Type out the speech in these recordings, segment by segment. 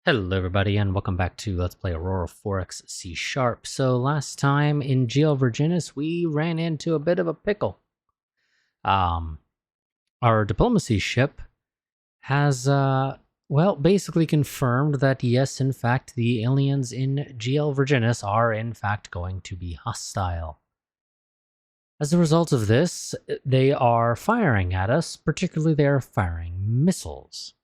Hello everybody and welcome back to Let's Play Aurora 4X C#. So last time in GL Virginis we ran into a bit of a pickle. Our diplomacy ship has, basically confirmed that yes, in fact, the aliens in GL Virginis are in fact going to be hostile. As a result of this, they are firing at us, particularly they are firing missiles.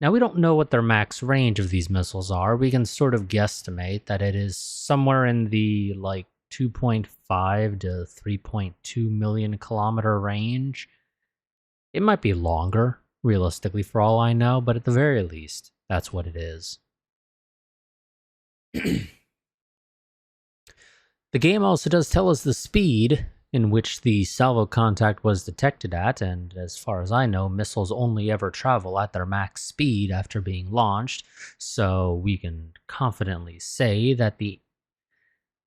Now, we don't know what their max range of these missiles are. We can sort of guesstimate that it is somewhere in the, 2.5 to 3.2 million kilometer range. It might be longer, realistically, for all I know, but at the very least, that's what it is. The game also does tell us the speed in which the salvo contact was detected at, and as far as I know, missiles only ever travel at their max speed after being launched, so we can confidently say that the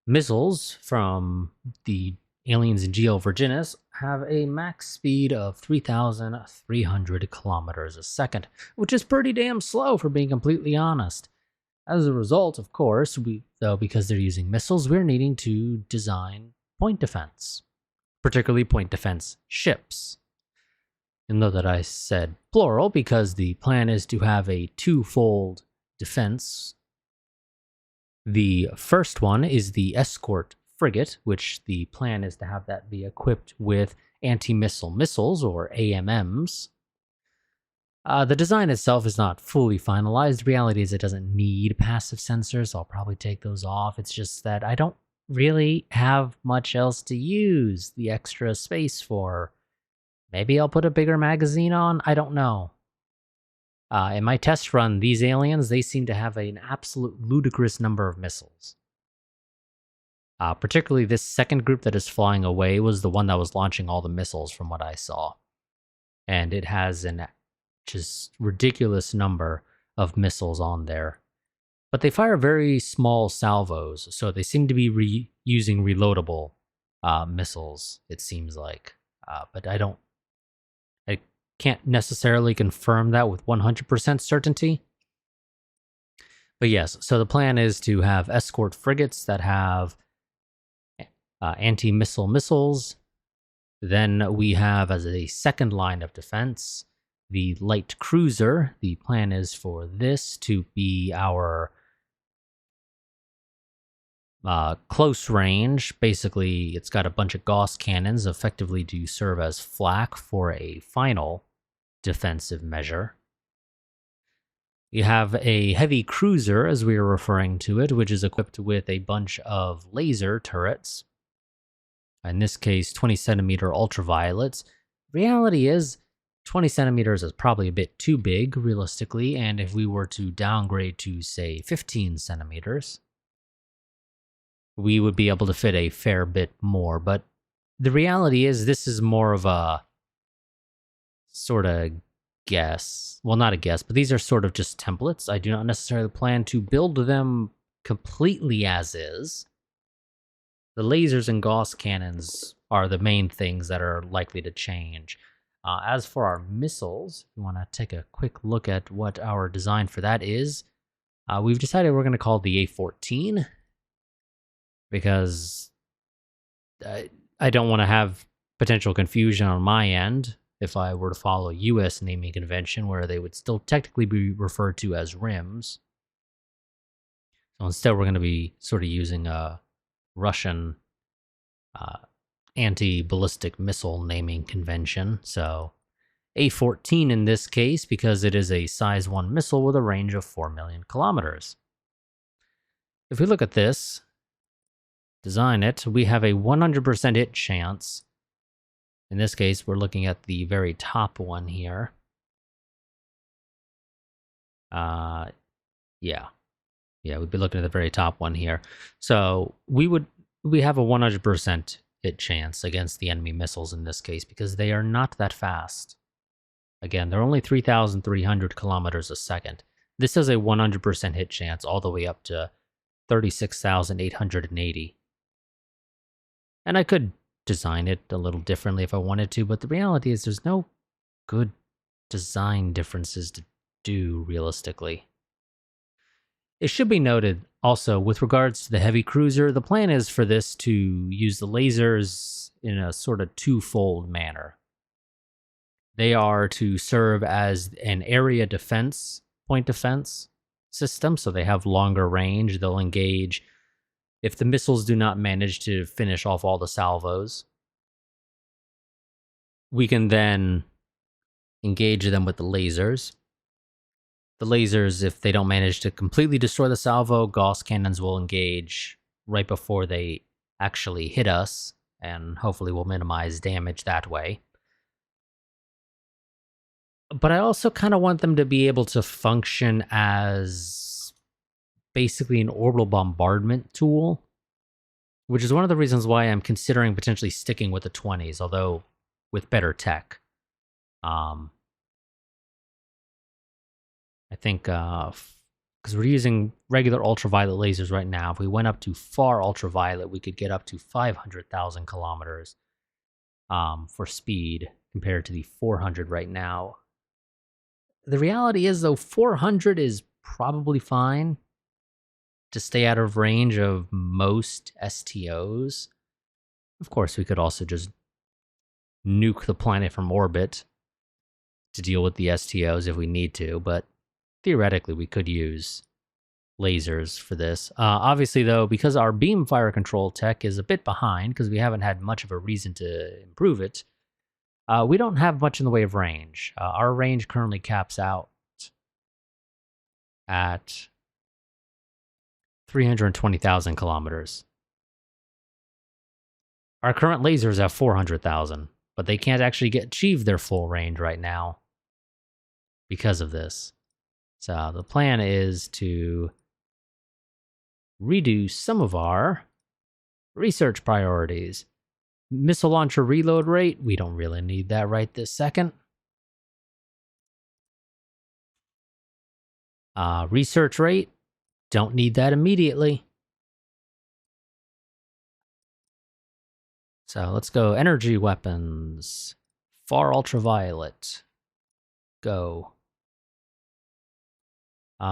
missiles from the aliens in GL Virginis have a max speed of 3,300 kilometers a second, which is pretty damn slow for being completely honest. As a result, of course, because they're using missiles, we're needing to design point defense. Particularly point defense ships. You'll note that I said plural because the plan is to have a twofold defense. The first one is the escort frigate, which the plan is to have that be equipped with anti-missile missiles, or AMMs. The design itself is not fully finalized. The reality is it doesn't need passive sensors, so I'll probably take those off. It's just that I don't really have much else to use the extra space for. Maybe I'll put a bigger magazine on? I don't know. In my test run, these aliens, they seem to have an absolute ludicrous number of missiles. Particularly this second group that is flying away was the one that was launching all the missiles from what I saw. And it has an just ridiculous number of missiles on there. But they fire very small salvos, so they seem to be using reloadable missiles, it seems like. But I can't necessarily confirm that with 100% certainty. But yes, so the plan is to have escort frigates that have anti-missile missiles. Then we have, as a second line of defense, the light cruiser. The plan is for this to be our close range. Basically, it's got a bunch of Gauss cannons effectively to serve as flak for a final defensive measure. You have a heavy cruiser, as we are referring to it, which is equipped with a bunch of laser turrets. In this case, 20 centimeter ultraviolets. Reality is, 20 centimeters is probably a bit too big, realistically, and if we were to downgrade to, say, 15 centimeters, we would be able to fit a fair bit more. But the reality is, this is more of a sort of guess. Well, not a guess, but these are sort of just templates. I do not necessarily plan to build them completely as is. The lasers and Gauss cannons are the main things that are likely to change. As for our missiles, if you want to take a quick look at what our design for that is, we've decided we're going to call it the A14, because I don't want to have potential confusion on my end if I were to follow US naming convention, where they would still technically be referred to as RIMs. So instead, we're going to be sort of using a Russian anti-ballistic missile naming convention. So A14 in this case, because it is a size 1 missile with a range of 4 million kilometers. If we look at this, design it, we have a 100% hit chance. In this case, we're looking at the very top one here. Yeah, we'd be looking at the very top one here. So we have a 100% hit chance against the enemy missiles in this case, because they are not that fast. Again, they're only 3,300 kilometers a second. This is a 100% hit chance all the way up to 36,880. And I could design it a little differently if I wanted to, but the reality is there's no good design differences to do realistically. It should be noted also, with regards to the heavy cruiser, the plan is for this to use the lasers in a sort of twofold manner. They are to serve as an area defense, point defense system, so they have longer range. They'll engage if the missiles do not manage to finish off all the salvos. We can then engage them with the lasers. The lasers, if they don't manage to completely destroy the salvo, Gauss cannons will engage right before they actually hit us, and hopefully will minimize damage that way. But I also kind of want them to be able to function as basically an orbital bombardment tool, which is one of the reasons why I'm considering potentially sticking with the 20s, although with better tech. I think because we're using regular ultraviolet lasers right now, if we went up to far ultraviolet, we could get up to 500,000 kilometers for speed compared to the 400 right now. The reality is, though, 400 is probably fine to stay out of range of most STOs. Of course, we could also just nuke the planet from orbit to deal with the STOs if we need to, but theoretically, we could use lasers for this. Obviously, though, because our beam fire control tech is a bit behind, because we haven't had much of a reason to improve it, we don't have much in the way of range. Our range currently caps out at 320,000 kilometers. Our current lasers have 400,000, but they can't actually achieve their full range right now because of this. So the plan is to reduce some of our research priorities. Missile launcher reload rate, we don't really need that right this second. Research rate, don't need that immediately. So let's go energy weapons, far ultraviolet, go.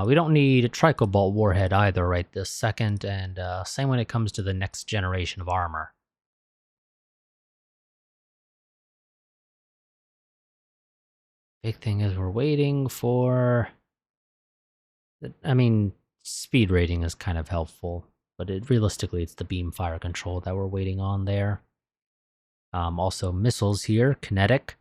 We don't need a tricobalt warhead either right this second, and same when it comes to the next generation of armor. Big thing is we're waiting for... I mean, speed rating is kind of helpful, but realistically it's the beam fire control that we're waiting on there. Also missiles here, kinetic.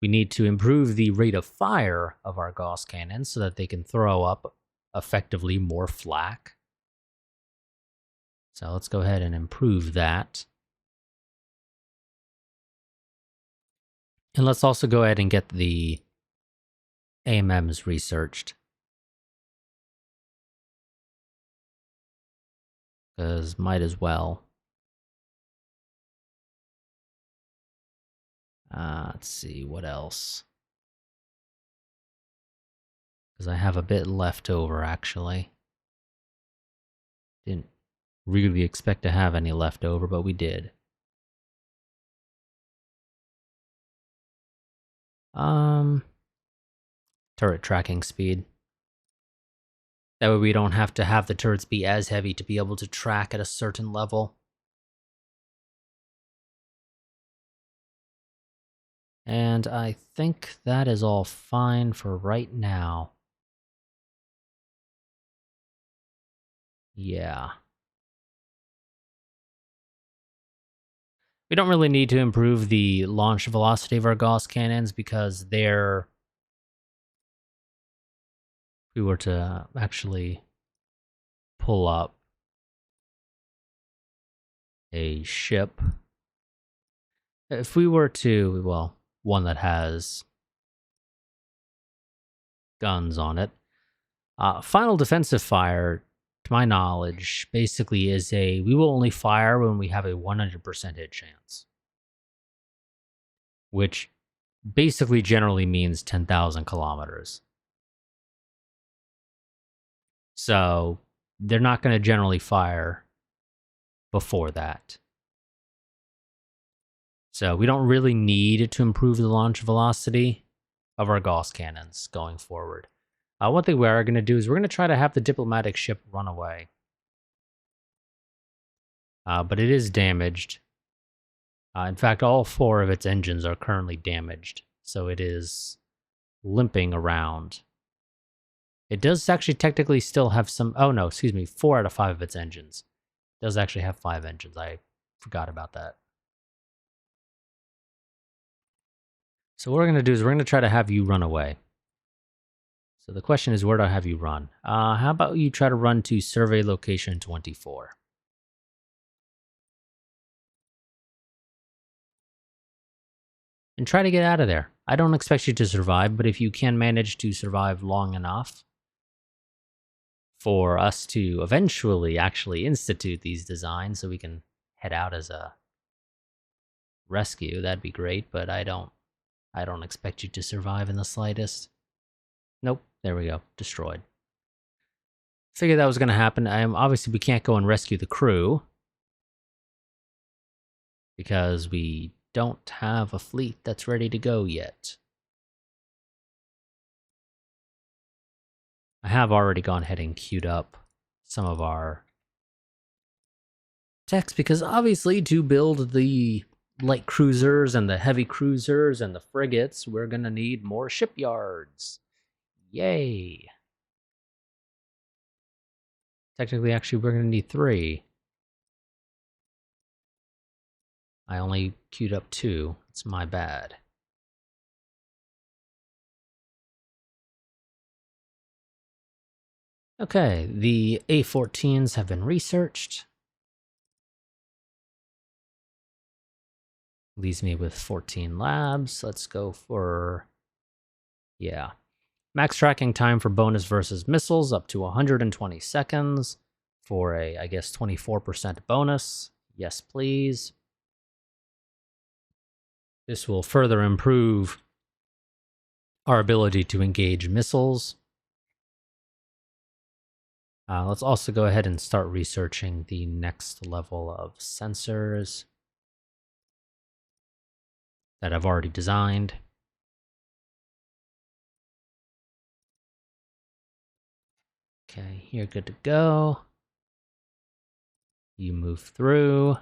We need to improve the rate of fire of our Gauss cannons so that they can throw up effectively more flak. So let's go ahead and improve that. And let's also go ahead and get the AMMs researched. Because might as well. Let's see, what else? Because I have a bit left over, actually. Didn't really expect to have any left over, but we did. Turret tracking speed. That way we don't have to have the turrets be as heavy to be able to track at a certain level. And I think that is all fine for right now. Yeah. We don't really need to improve the launch velocity of our Gauss cannons because they're... If we were to actually pull up a ship, if we were to, well, one that has guns on it, final defensive fire, to my knowledge, basically is we will only fire when we have a 100% hit chance, which basically generally means 10,000 kilometers. So they're not going to generally fire before that. So we don't really need to improve the launch velocity of our Gauss cannons going forward. One thing we are going to do is we're going to try to have the diplomatic ship run away. But it is damaged. In fact, all 4 of its engines are currently damaged, so it is limping around. It does actually technically still have some... Oh, no, excuse me. 4 out of 5 of its engines. It does actually have 5 engines. I forgot about that. So what we're going to do is we're going to try to have you run away. So the question is, where do I have you run? How about you try to run to survey location 24? And try to get out of there. I don't expect you to survive, but if you can manage to survive long enough for us to eventually actually institute these designs so we can head out as a rescue, that'd be great, but I don't expect you to survive in the slightest. Nope, there we go, destroyed. Figured that was going to happen. Obviously, we can't go and rescue the crew because we don't have a fleet that's ready to go yet. I have already gone ahead and queued up some of our techs because obviously to build the light cruisers and the heavy cruisers and the frigates, we're going to need more shipyards. Yay. Technically, actually, we're going to need 3. I only queued up 2. It's my bad. Okay, the A-14s have been researched. Leaves me with 14 labs. Let's go for... Yeah. Max tracking time for bonus versus missiles up to 120 seconds for a, I guess, 24% bonus. Yes, please. This will further improve our ability to engage missiles. Let's also go ahead and start researching the next level of sensors that I've already designed. Okay, you're good to go. You move through.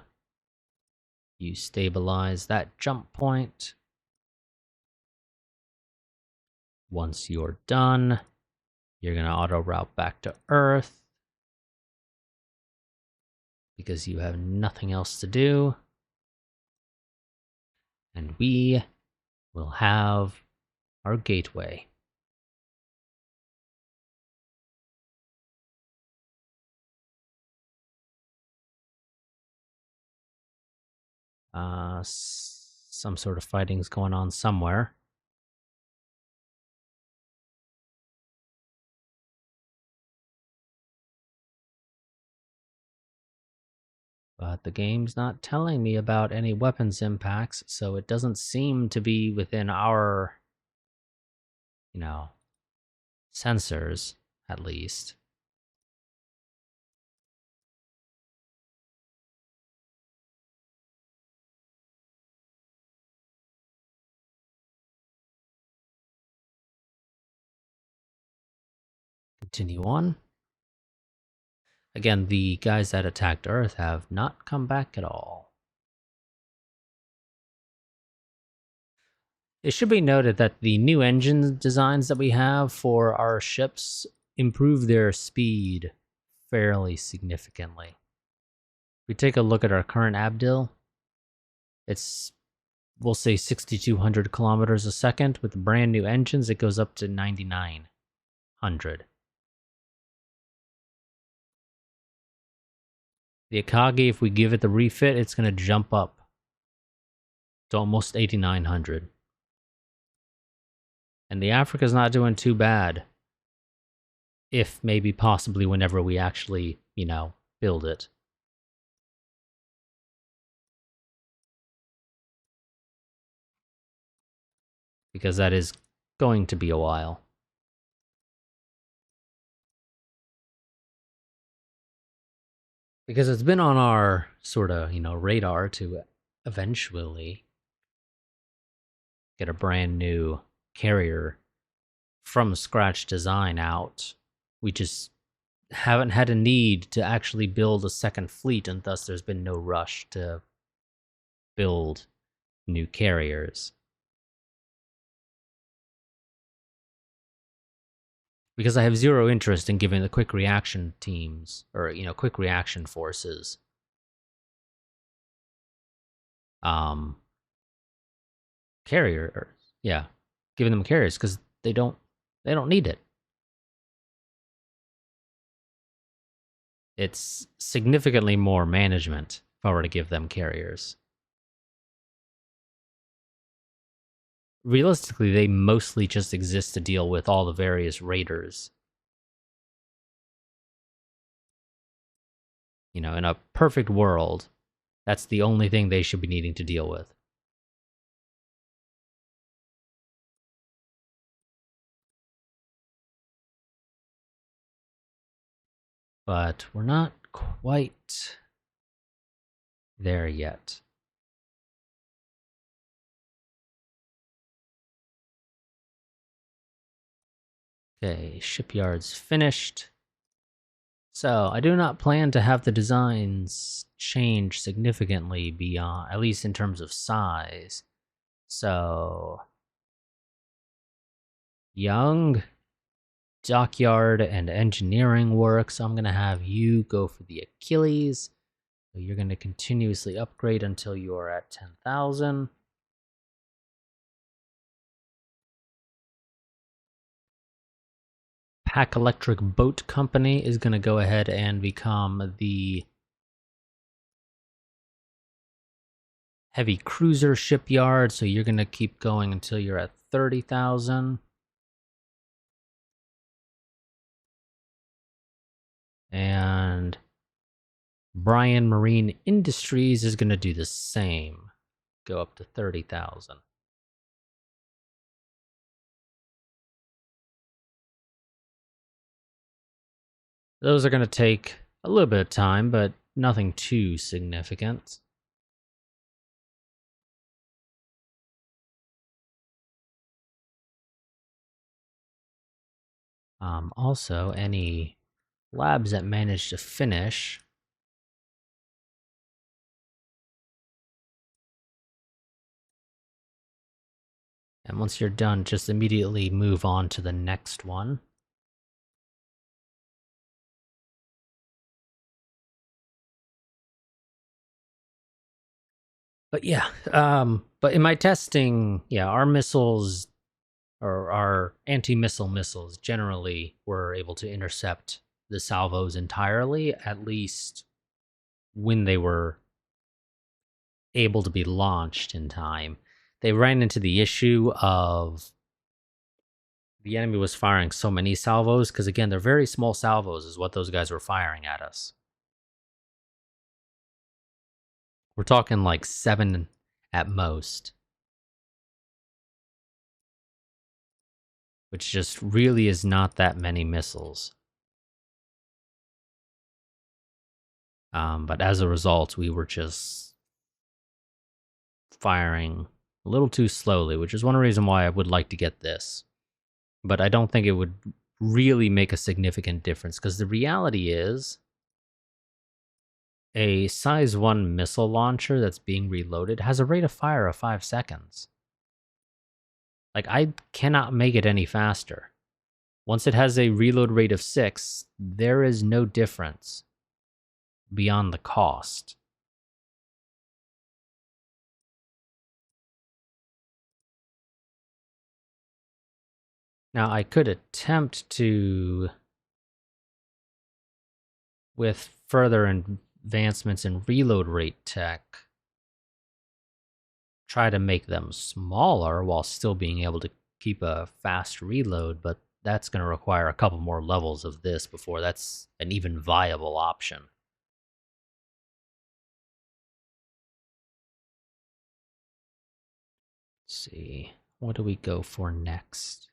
You stabilize that jump point. Once you're done, you're going to auto route back to Earth because you have nothing else to do. And we will have our gateway. Some sort of fighting's going on somewhere. But the game's not telling me about any weapons impacts, so it doesn't seem to be within our, sensors, at least. Continue on. Again, the guys that attacked Earth have not come back at all. It should be noted that the new engine designs that we have for our ships improve their speed fairly significantly. If we take a look at our current Abdil, it's, we'll say 6,200 kilometers a second. With the brand new engines, it goes up to 9,900. The Akagi, if we give it the refit, it's going to jump up to almost 8,900. And the Africa's not doing too bad. If maybe possibly whenever we actually, build it. Because that is going to be a while. Because it's been on our sort of, radar to eventually get a brand new carrier from scratch design out. We just haven't had a need to actually build a second fleet, and thus there's been no rush to build new carriers. Because I have zero interest in giving the quick reaction teams, or, quick reaction forces, carriers. Yeah, giving them carriers, because they don't need it. It's significantly more management if I were to give them carriers. Realistically, they mostly just exist to deal with all the various raiders. In a perfect world, that's the only thing they should be needing to deal with. But we're not quite there yet. Okay, shipyard's finished. So I do not plan to have the designs change significantly beyond, at least in terms of size. So young dockyard and engineering work. So I'm going to have you go for the Achilles. So you're going to continuously upgrade until you are at 10,000. Pack Electric Boat Company is going to go ahead and become the heavy cruiser shipyard. So you're going to keep going until you're at 30,000. And Bryan Marine Industries is going to do the same. Go up to 30,000. Those are going to take a little bit of time, but nothing too significant. Also, any labs that manage to finish, and once you're done, just immediately move on to the next one. But yeah, but in my testing, yeah, our missiles, or our anti-missile missiles, generally were able to intercept the salvos entirely, at least when they were able to be launched in time. They ran into the issue of the enemy was firing so many salvos, because again, they're very small salvos is what those guys were firing at us. We're talking like 7 at most, which just really is not that many missiles. But as a result, we were just firing a little too slowly, which is one reason why I would like to get this. But I don't think it would really make a significant difference, because the reality is a size 1 missile launcher that's being reloaded has a rate of fire of 5 seconds. Like, I cannot make it any faster. Once it has a reload rate of 6, there is no difference beyond the cost. Now, I could attempt to, with further advancements in reload rate tech, try to make them smaller while still being able to keep a fast reload, but that's going to require a couple more levels of this before that's an even viable option. Let's see, what do we go for next?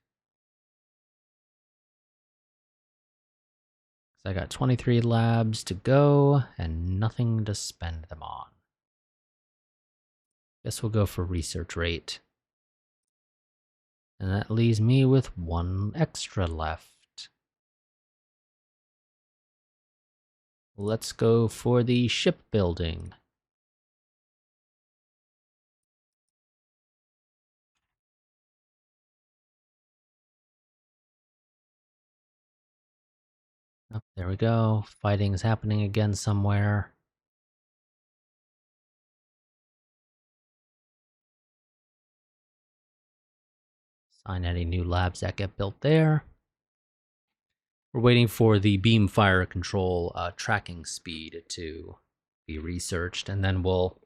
I got 23 labs to go and nothing to spend them on. Guess we'll go for research rate. And that leaves me with 1 extra left. Let's go for the shipbuilding. Oh, there we go. Fighting's happening again somewhere. Sign any new labs that get built there. We're waiting for the beam fire control tracking speed to be researched, and then we'll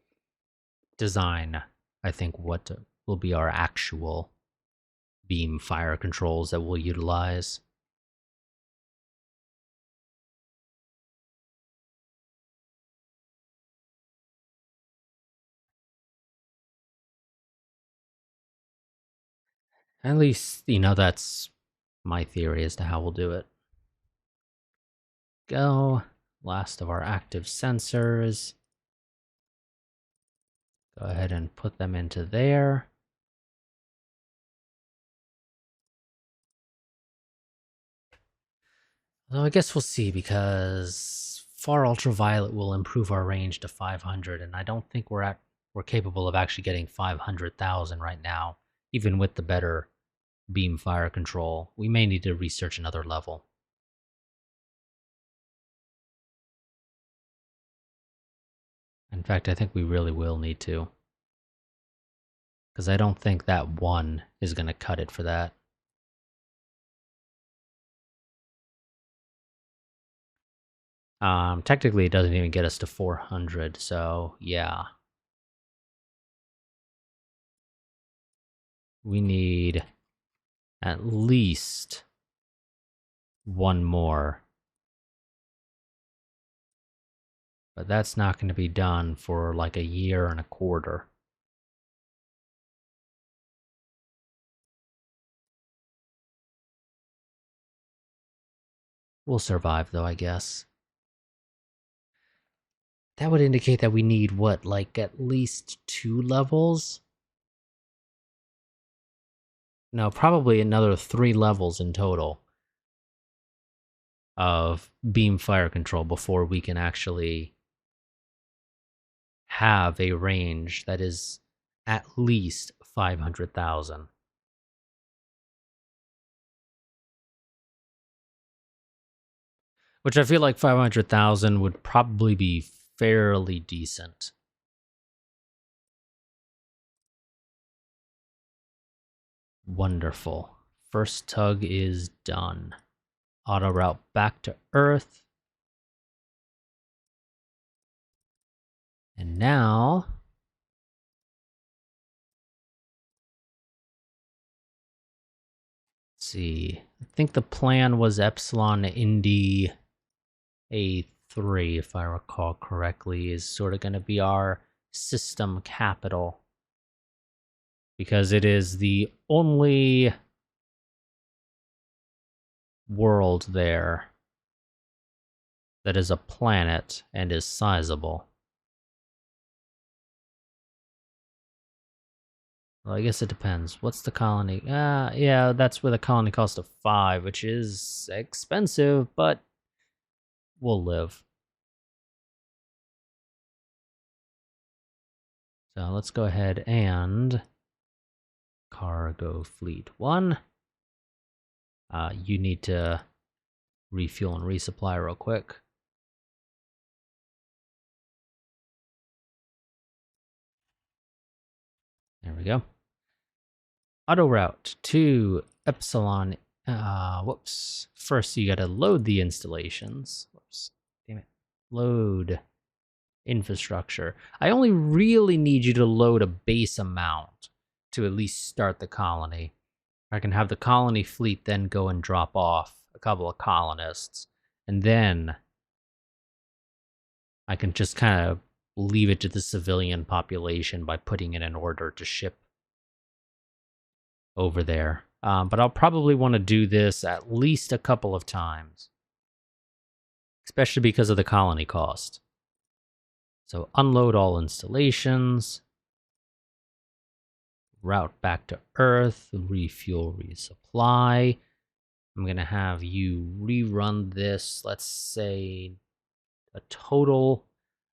design, I think, what will be our actual beam fire controls that we'll utilize. At least, that's my theory as to how we'll do it. Go. Last of our active sensors. Go ahead and put them into there. Although I guess we'll see, because far ultraviolet will improve our range to 500, and I don't think we're capable of actually getting 500,000 right now, even with the better beam fire control. We may need to research another level. In fact, I think we really will need to, because I don't think that 1 is going to cut it for that. Technically, it doesn't even get us to 400, so yeah. We need at least 1 more. But that's not going to be done for like 1.25 years. We'll survive, though, I guess. That would indicate that we need, what, like at least 2 levels? No, probably another 3 levels in total of beam fire control before we can actually have a range that is at least 500,000. Which I feel like 500,000 would probably be fairly decent. Wonderful. First tug is done. Auto route back to Earth. And now, let's see. I think the plan was Epsilon Indy A3, if I recall correctly, is sort of going to be our system capital, because it is the only world there that is a planet and is sizable. Well, I guess it depends. What's the colony? Yeah, that's with a colony cost of 5, which is expensive, but we'll live. So let's go ahead and cargo fleet 1. You need to refuel and resupply real quick. There we go. Auto route to Epsilon. Whoops. First, you gotta load the installations. Whoops. Damn it. Load infrastructure. I only really need you to load a base amount to at least start the colony. I can have the colony fleet then go and drop off a couple of colonists, and then I can just kind of leave it to the civilian population by putting in an order to ship over there. But I'll probably want to do this at least a couple of times, especially because of the colony cost. So unload all installations. route back to Earth, refuel, resupply. I'm going to have you rerun this, let's say, a total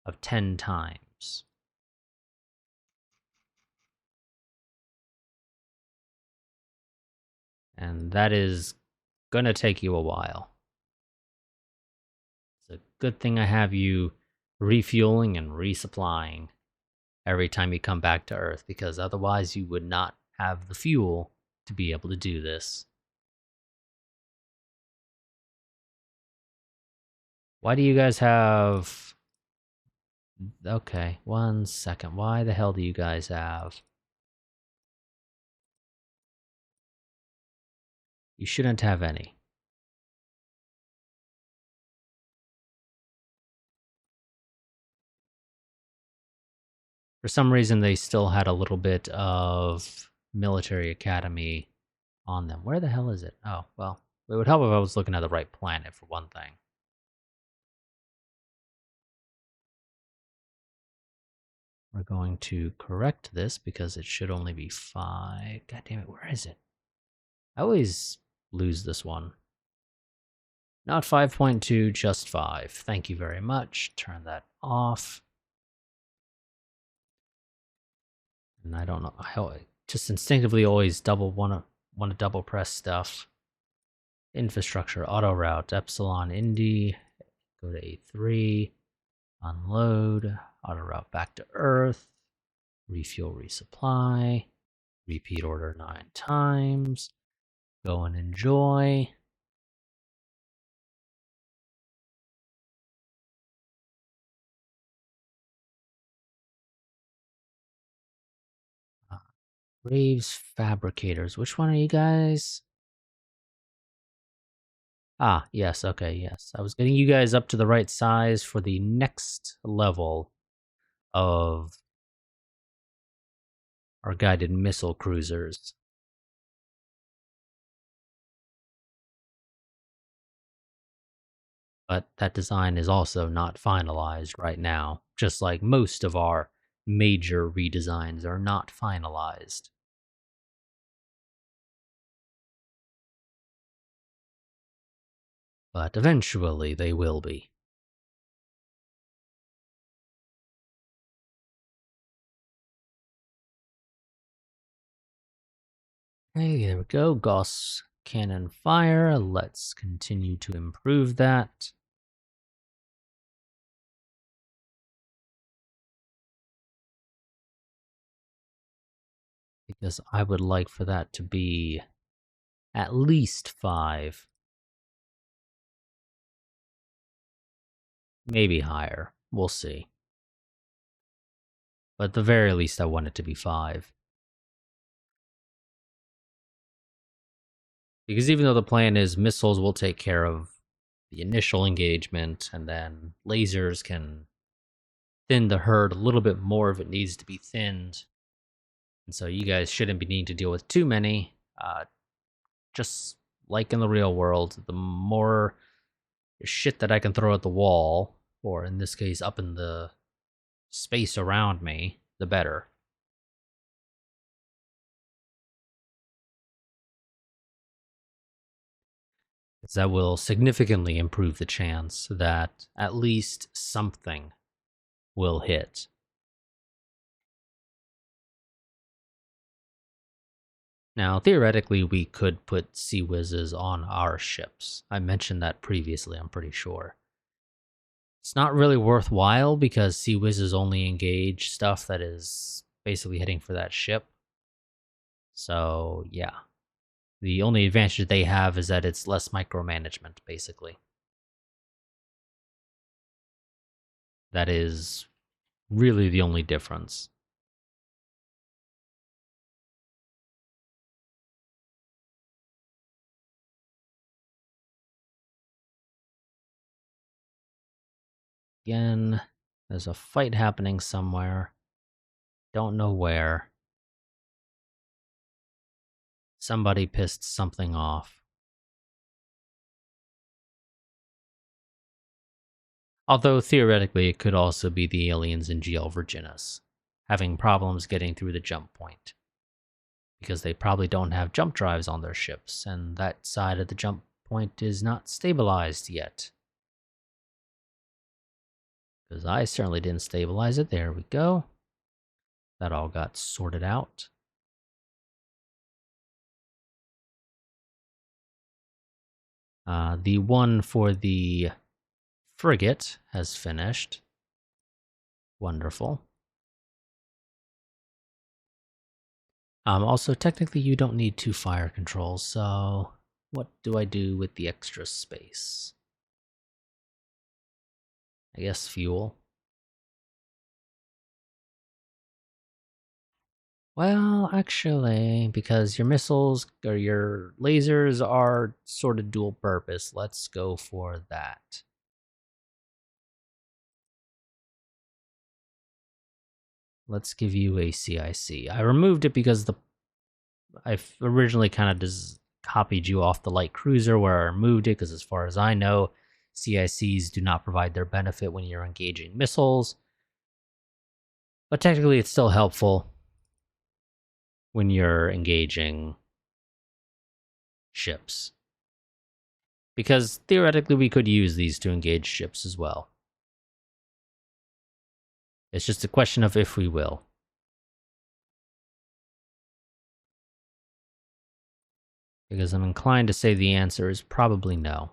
of 10 times. And that is going to take you a while. It's a good thing I have you refueling and resupplying every time you come back to Earth, because otherwise you would not have the fuel to be able to do this. Why do you guys have... Okay, 1 second. Why the hell do you guys have... You shouldn't have any. For some reason, they still had a little bit of military academy on them. Where the hell is it? Oh, well, it would help if I was looking at the right planet, for one thing. We're going to correct this because it should only be 5. God damn it, where is it? I always lose this one. Not 5.2, just 5. Thank you very much. Turn that off. And I don't know, I just instinctively always want to double press stuff. Infrastructure, auto route, Epsilon, Indy, go to A3, unload, auto route back to Earth, refuel, resupply, repeat order 9 times, go and enjoy. Graves Fabricators, which one are you guys? Ah, yes, okay, yes. I was getting you guys up to the right size for the next level of our guided missile cruisers. But that design is also not finalized right now, just like most of our major redesigns are not finalized. But eventually they will be. Hey, there we go. Gauss cannon fire. Let's continue to improve that. Because I would like for that to be at least 5. Maybe higher. We'll see. But at the very least, I want it to be 5. Because even though the plan is missiles will take care of the initial engagement, and then lasers can thin the herd a little bit more if it needs to be thinned. And so you guys shouldn't be needing to deal with too many. Just like in the real world, the more shit that I can throw at the wall, or in this case, up in the space around me, the better. Because that will significantly improve the chance that at least something will hit. Now, theoretically, we could put Sea Whizzes on our ships. I mentioned that previously, I'm pretty sure. It's not really worthwhile because Sea Whizzes only engage stuff that is basically heading for that ship. So, yeah. The only advantage they have is that it's less micromanagement, basically. That is really the only difference. Again, there's a fight happening somewhere. Don't know where. Somebody pissed something off. Although theoretically it could also be the aliens in GL Virginis, having problems getting through the jump point. because they probably don't have jump drives on their ships, and that side of the jump point is not stabilized yet. Because I certainly didn't stabilize it. There we go. That all got sorted out. The one for the frigate has finished. Wonderful. Also, technically, you don't need 2 fire controls, so what do I do with the extra space? I guess fuel. Well, actually, because your missiles or your lasers are sort of dual purpose, let's go for that. Let's give you a CIC. I removed it because I originally kind of just copied you off the light cruiser where I removed it, because as far as I know, CICs do not provide their benefit when you're engaging missiles. But technically, it's still helpful when you're engaging ships. Because theoretically, we could use these to engage ships as well. It's just a question of if we will. Because I'm inclined to say the answer is probably no.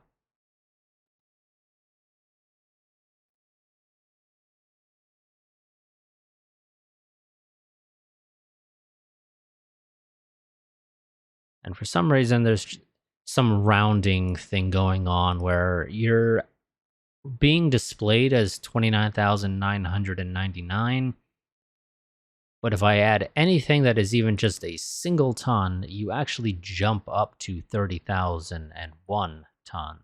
And for some reason, there's some rounding thing going on where you're being displayed as 29,999. But if I add anything that is even just a single ton, you actually jump up to 30,001 ton.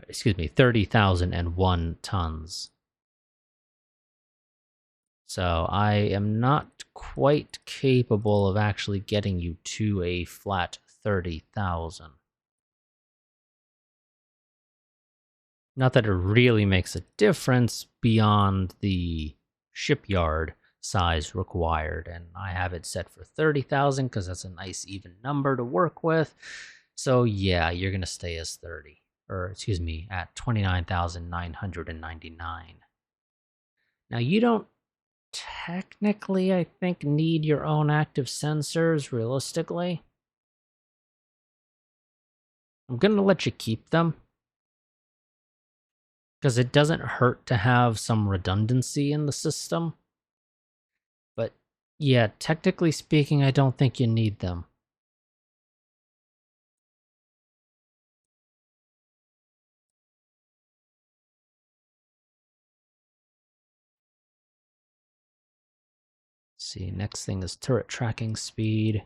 Excuse me, 30,001 tons. So I am not quite capable of actually getting you to a flat 30,000. Not that it really makes a difference beyond the shipyard size required, and I have it set for 30,000 because that's a nice even number to work with. So yeah, you're going to stay as 30, or excuse me, at 29,999. Now you don't technically, I think, need your own active sensors, realistically. I'm going to let you keep them, because it doesn't hurt to have some redundancy in the system. But yeah, technically speaking, I don't think you need them. Let's see, next thing is turret tracking speed.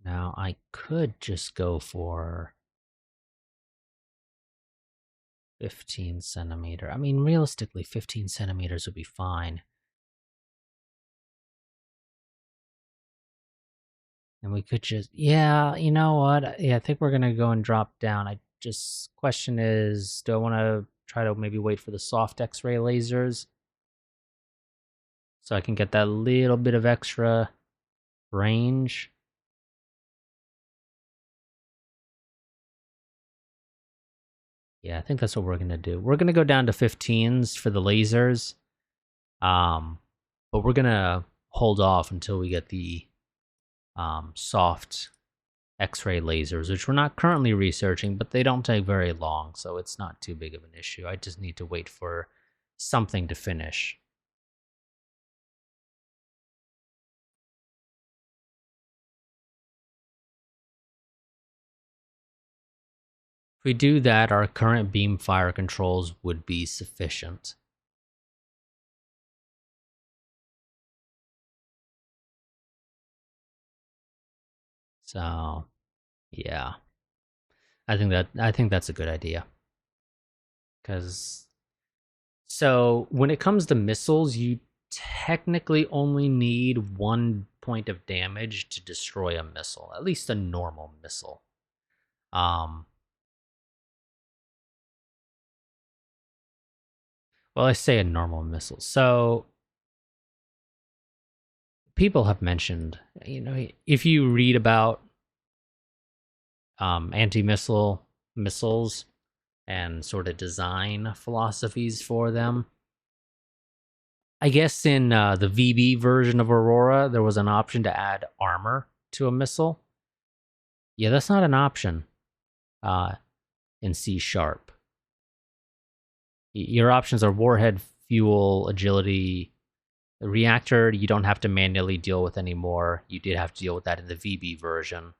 Now, I could just go for 15 centimeter. I mean, realistically, 15 centimeters would be fine. And we could just, yeah, you know what? Yeah, I think we're going to go and drop down. Question is, do I want to try to maybe wait for the soft X-ray lasers? So I can get that little bit of extra range. Yeah, I think that's what we're going to do. We're going to go down to 15s for the lasers. But we're going to hold off until we get the soft X-ray lasers, which we're not currently researching, but they don't take very long, so it's not too big of an issue. I just need to wait for something to finish. If we do that, our current beam fire controls would be sufficient. So, yeah. I think that's a good idea. So when it comes to missiles, you technically only need 1 point of damage to destroy a missile, at least a normal missile. Um, well, I say a normal missile. So people have mentioned, if you read about anti-missile missiles and sort of design philosophies for them, I guess in the VB version of Aurora, there was an option to add armor to a missile. Yeah, that's not an option uh, in C sharp. Your options are warhead, fuel, agility. The reactor, you don't have to manually deal with anymore. You did have to deal with that in the VB version.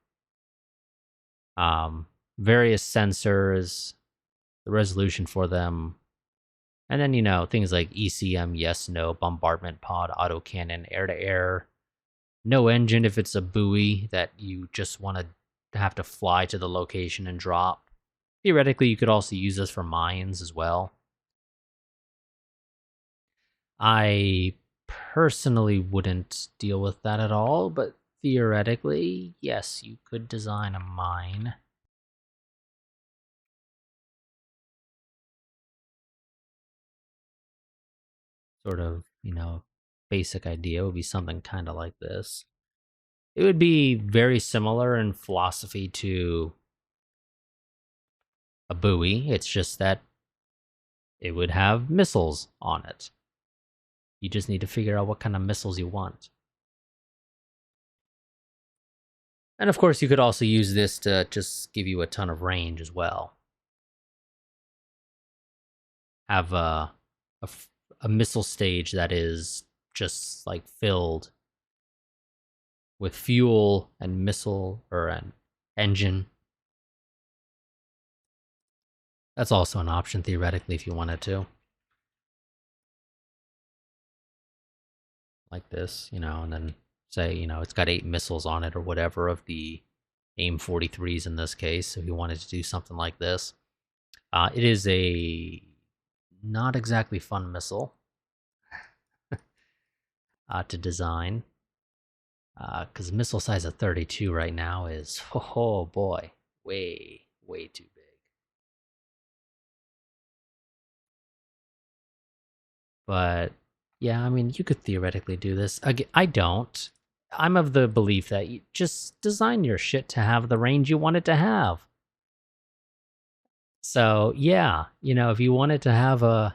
Various sensors, the resolution for them, and then, things like ECM, yes, no, bombardment pod, autocannon, air to air, no engine if it's a buoy that you just want to have to fly to the location and drop. Theoretically, you could also use this for mines as well. I personally wouldn't deal with that at all, but theoretically, yes, you could design a mine. Sort of, basic idea would be something kind of like this. It would be very similar in philosophy to a buoy. It's just that it would have missiles on it. You just need to figure out what kind of missiles you want. And of course, you could also use this to just give you a ton of range as well. Have a missile stage that is just like filled with fuel and missile or an engine. That's also an option theoretically if you wanted to. Like this, and then say, it's got 8 missiles on it or whatever of the AIM 43s in this case, if you wanted to do something like this. It is a not exactly fun missile to design, because missile size of 32 right now is, oh boy, way, way too big. But yeah, I mean, you could theoretically do this. I don't. I'm of the belief that you just design your shit to have the range you want it to have. So yeah, if you wanted to have a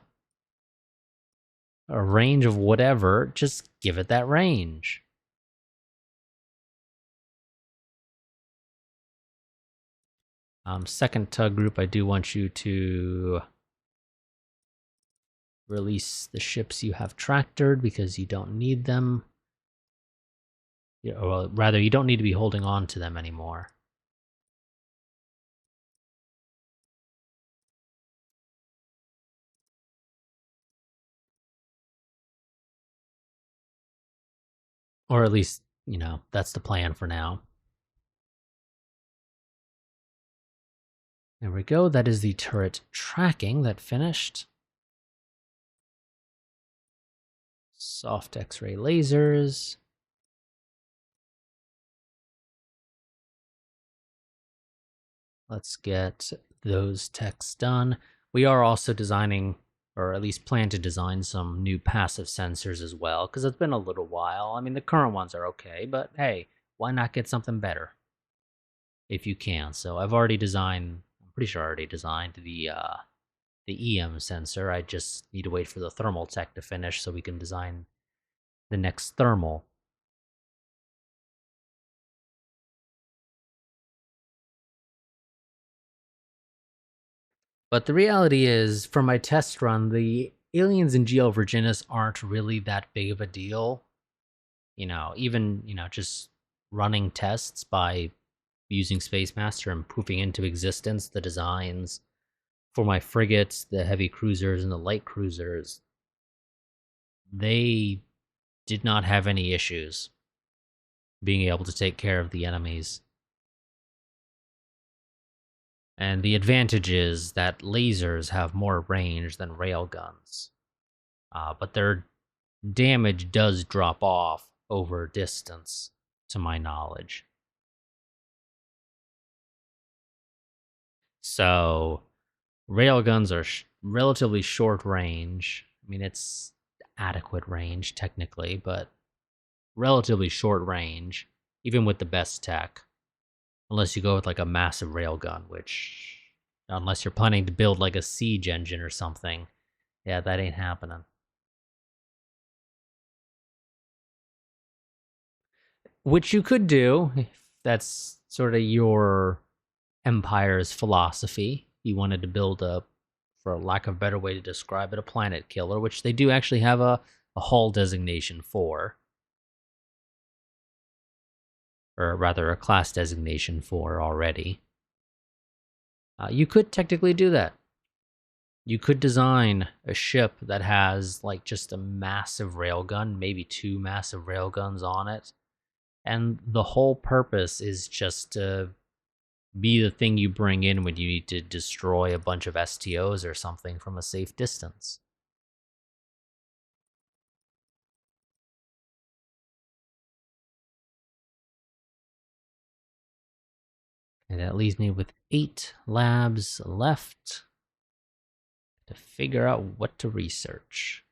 range of whatever, just give it that range. Second tug group, I do want you to release the ships you have tractored because you don't need them. Or rather, you don't need to be holding on to them anymore. Or at least, that's the plan for now. There we go. That is the turret tracking that finished. Soft X-ray lasers. Let's get those techs done. We are also designing, or at least plan to design, some new passive sensors as well, because it's been a little while. I mean, the current ones are okay, but hey, why not get something better if you can? So I've already designed, I'm pretty sure I already designed the EM sensor. I just need to wait for the thermal tech to finish so we can design the next thermal. But the reality is, for my test run, the aliens in GL Virginis aren't really that big of a deal. Even, just running tests by using Space Master and poofing into existence the designs for my frigates, the heavy cruisers, and the light cruisers, they did not have any issues being able to take care of the enemies. And the advantage is that lasers have more range than railguns. But their damage does drop off over distance, to my knowledge. So railguns are relatively short range. I mean, it's adequate range technically, but relatively short range, even with the best tech. Unless you go with like a massive railgun, which, unless you're planning to build like a siege engine or something, yeah, that ain't happening. Which you could do if that's sort of your empire's philosophy. You wanted to build a, for lack of a better way to describe it, a planet killer, which they do actually have a hull designation for, or rather a class designation for already. You could technically do that. You could design a ship that has like just a massive railgun, maybe two massive railguns on it. And the whole purpose is just to be the thing you bring in when you need to destroy a bunch of STOs or something from a safe distance. And that leaves me with 8 labs left to figure out what to research.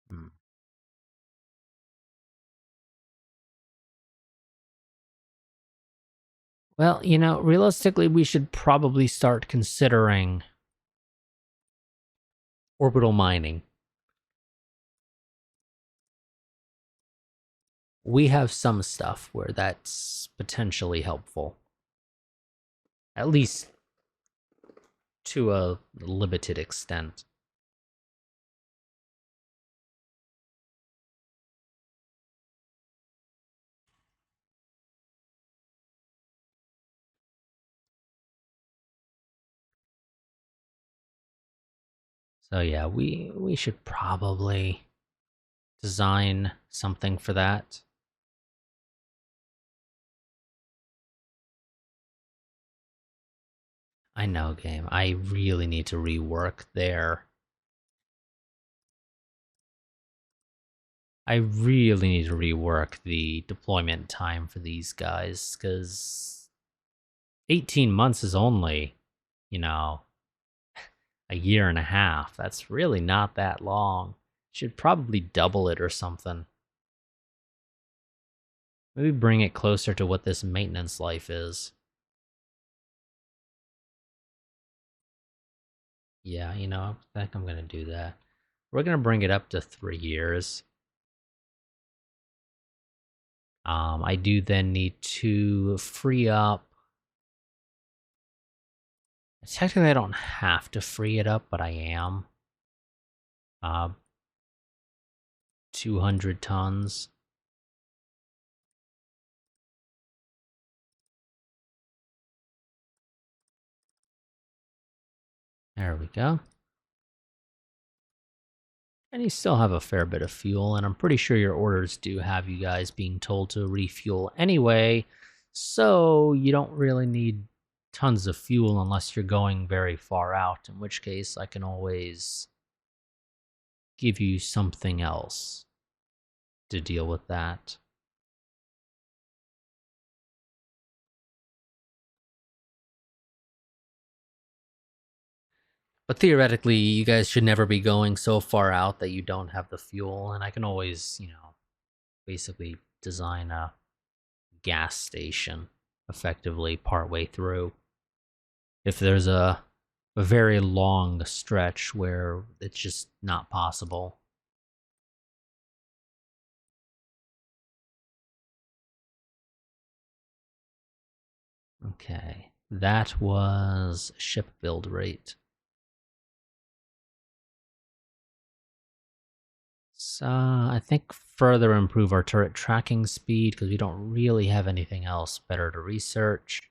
Hmm. Well, realistically, we should probably start considering orbital mining. We have some stuff where that's potentially helpful, at least to a limited extent. So yeah, we should probably design something for that. I know, game. I really need to rework there. I really need to rework the deployment time for these guys because 18 months is only, you know, a year and a half. That's really not that long. Should probably double it or something. Maybe bring it closer to what this maintenance life is. Yeah, I think I'm going to do that. We're going to bring it up to 3 years. I do then need to free up. Technically, I don't have to free it up, but I am. Uh, 200 tons. There we go. And you still have a fair bit of fuel, and I'm pretty sure your orders do have you guys being told to refuel anyway, so you don't really need tons of fuel unless you're going very far out, in which case I can always give you something else to deal with that. But theoretically, you guys should never be going so far out that you don't have the fuel, and I can always, basically design a gas station effectively partway through. If there's a very long stretch where it's just not possible. Okay, that was ship build rate. So I think further improve our turret tracking speed because we don't really have anything else better to research.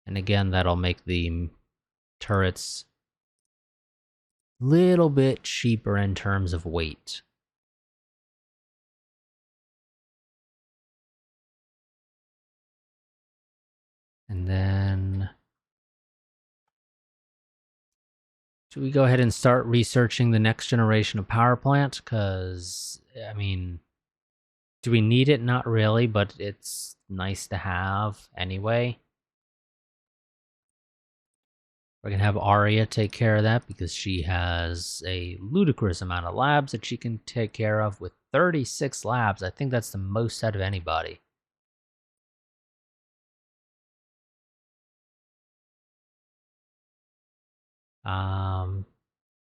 And again, that'll make the turrets a little bit cheaper in terms of weight. And then Do we go ahead and start researching the next generation of power plant? Because, I mean, do we need it? Not really, but it's nice to have anyway. We're going to have Arya take care of that because she has a ludicrous amount of labs that she can take care of with 36 labs. I think that's the most out of anybody.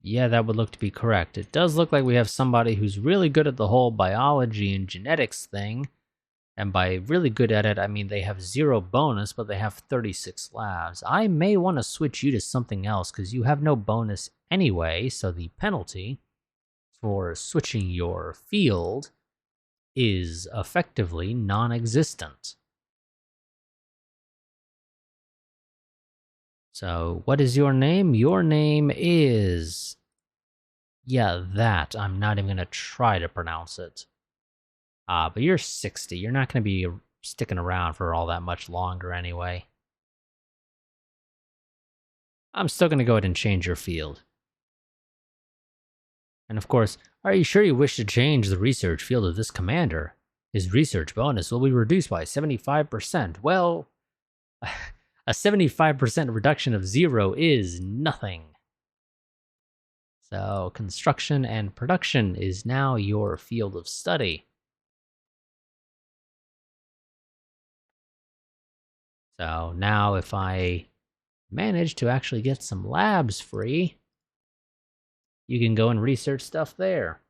Yeah, that would look to be correct. It does look like we have somebody who's really good at the whole biology and genetics thing. And by really good at it, I mean they have 0 bonus, but they have 36 labs. I may want to switch you to something else because you have no bonus anyway, so the penalty for switching your field is effectively non-existent. So, what is your name? Your name is... Yeah, that. I'm not even going to try to pronounce it. But you're 60. You're not going to be sticking around for all that much longer anyway. I'm still going to go ahead and change your field. And of course, are you sure you wish to change the research field of this commander? His research bonus will be reduced by 75%. Well, a 75% reduction of 0 is nothing. So, construction and production is now your field of study. So, now if I manage to actually get some labs free, you can go and research stuff there.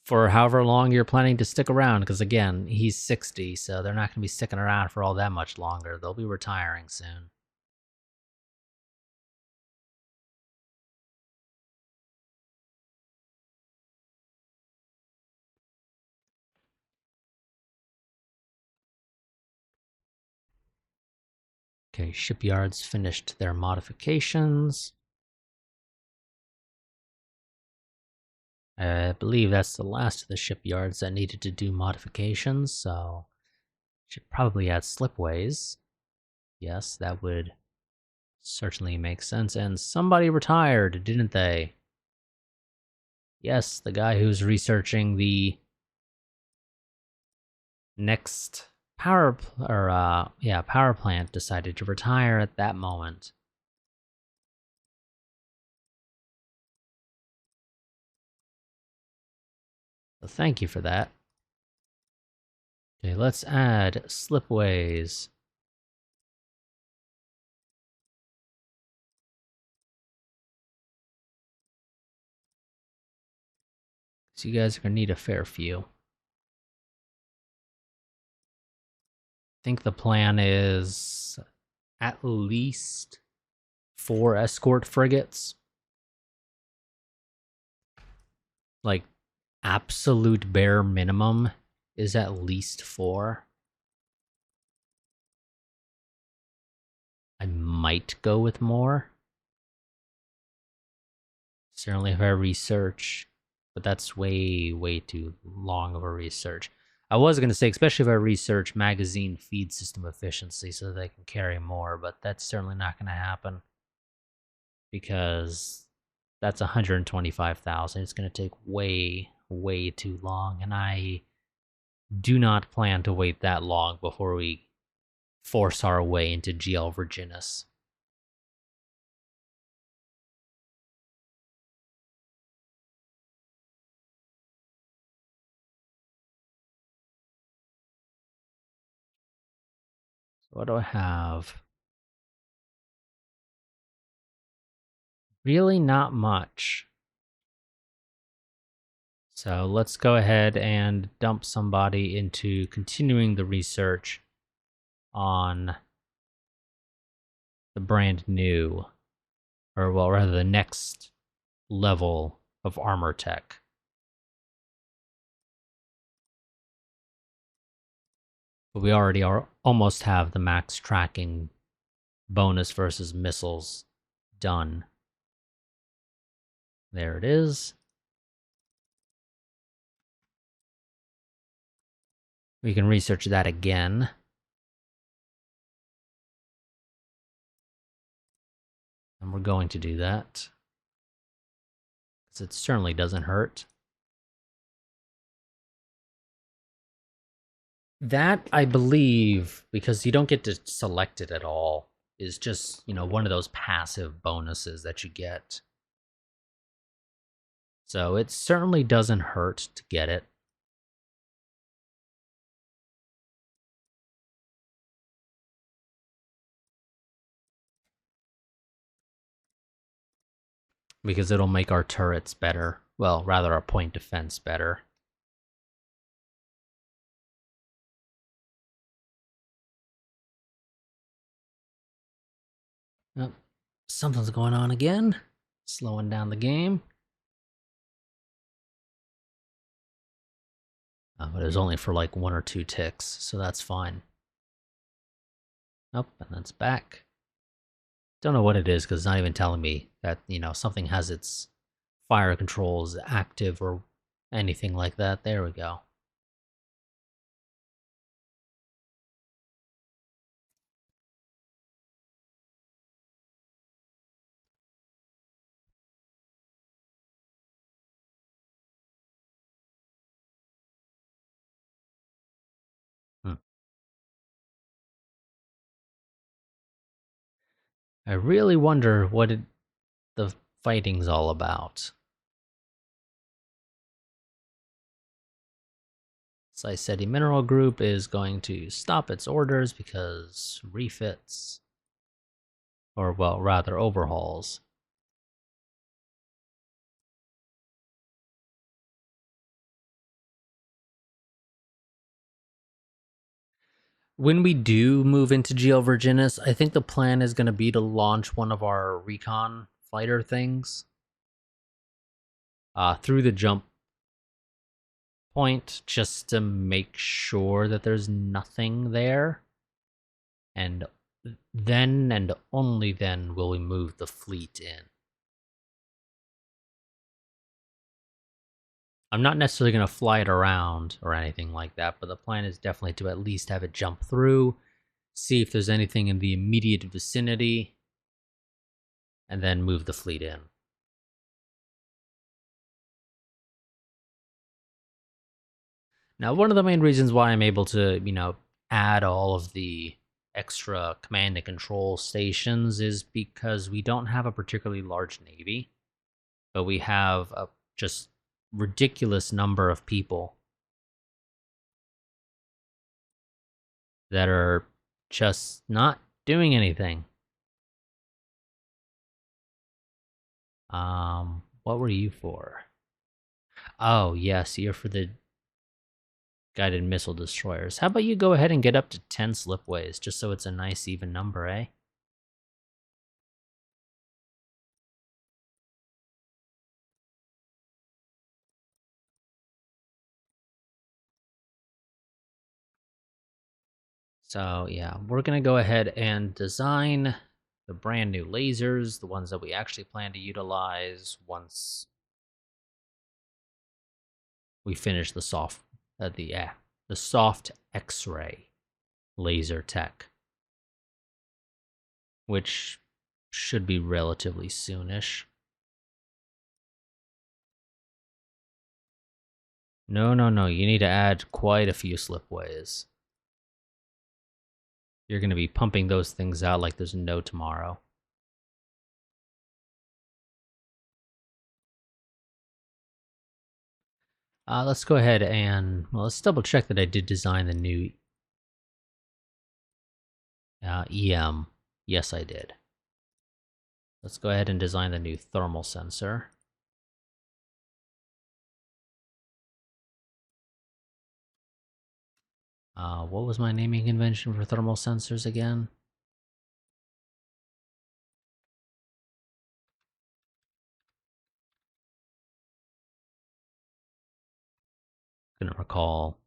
For however long you're planning to stick around, because again, he's 60, so they're not going to be sticking around for all that much longer. They'll be retiring soon. Okay, shipyards finished their modifications. I believe that's the last of the shipyards that needed to do modifications, so should probably add slipways. Yes, that would certainly make sense. And somebody retired, didn't they? Yes, the guy who's researching the next power plant decided to retire at that moment. So thank you for that. Okay, let's add slipways. So you guys are gonna need a fair few. I think the plan is at least 4 escort frigates. Like, absolute bare minimum is at least 4. I might go with more. Certainly if I research, but that's way, way too long of a research. I was going to say, especially if I research magazine feed system efficiency so that they can carry more, but that's certainly not going to happen because that's 125,000. It's going to take way, way too long, and I do not plan to wait that long before we force our way into GL Virginis. So what do I have? Really not much. So let's go ahead and dump somebody into continuing the research on the brand new, or well, rather the next level of armor tech. But we already almost have the max tracking bonus versus missiles done. There it is. We can research that again. And we're going to do that. Because it certainly doesn't hurt. That, I believe, because you don't get to select it at all, is just, one of those passive bonuses that you get. So it certainly doesn't hurt to get it. Because it'll make our turrets better. Well, rather our point defense better. Oh, something's going on again. Slowing down the game. But it was only for like 1 or 2 ticks, so that's fine. Oh, and that's back. Don't know what it is because it's not even telling me that, something has its fire controls active or anything like that. There we go. I really wonder what the fighting's all about. Syseti Mineral Group is going to stop its orders because refits, or well, rather overhauls. When we do move into Geo Virginis, I think the plan is going to be to launch one of our recon fighter things through the jump point just to make sure that there's nothing there. And then and only then will we move the fleet in. I'm not necessarily going to fly it around or anything like that, but the plan is definitely to at least have it jump through, see if there's anything in the immediate vicinity, and then move the fleet in. Now, one of the main reasons why I'm able to, add all of the extra command and control stations is because we don't have a particularly large navy, but we have a just ridiculous number of people that are just not doing anything. What were you for? Oh, yes, you're for the guided missile destroyers. How about you go ahead and get up to 10 slipways, just so it's a nice even number, eh? So yeah, we're gonna go ahead and design the brand new lasers, the ones that we actually plan to utilize once we finish the soft X-ray laser tech, which should be relatively soonish. No, you need to add quite a few slipways. You're going to be pumping those things out like there's no tomorrow. Let's go ahead and, well, let's double check that I did design the new EM. Yes, I did. Let's go ahead and design the new thermal sensor. What was my naming convention for thermal sensors again? Couldn't recall.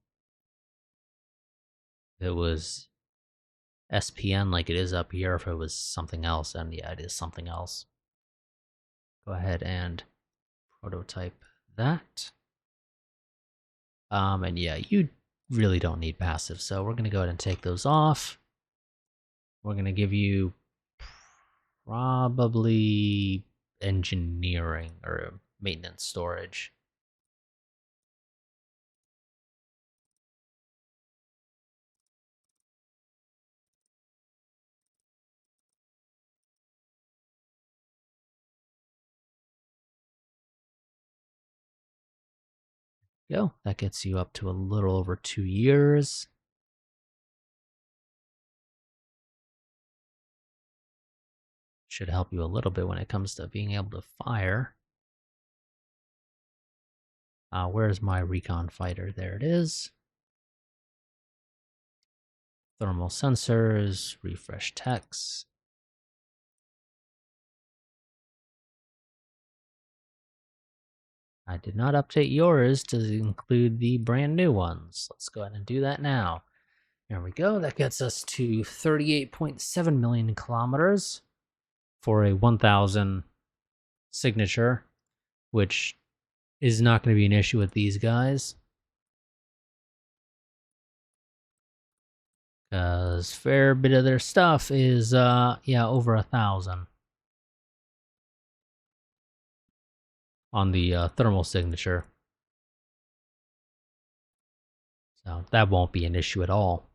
It was SPN like it is up here, if it was something else, and yeah, it is something else. Go ahead and prototype that. And yeah, you really don't need passive, so we're gonna go ahead and take those off. We're gonna give you Probably engineering or maintenance storage. Go. That gets you up to a little over 2 years. Should help you a little bit when it comes to being able to fire. Where's my recon fighter? There it is. Thermal sensors, refresh text. I did not update yours to include the brand new ones. Let's go ahead and do that now. There we go. That gets us to 38.7 million kilometers for a 1,000 signature, which is not going to be an issue with these guys. Because fair bit of their stuff is, yeah, over 1,000 on the thermal signature. So that won't be an issue at all.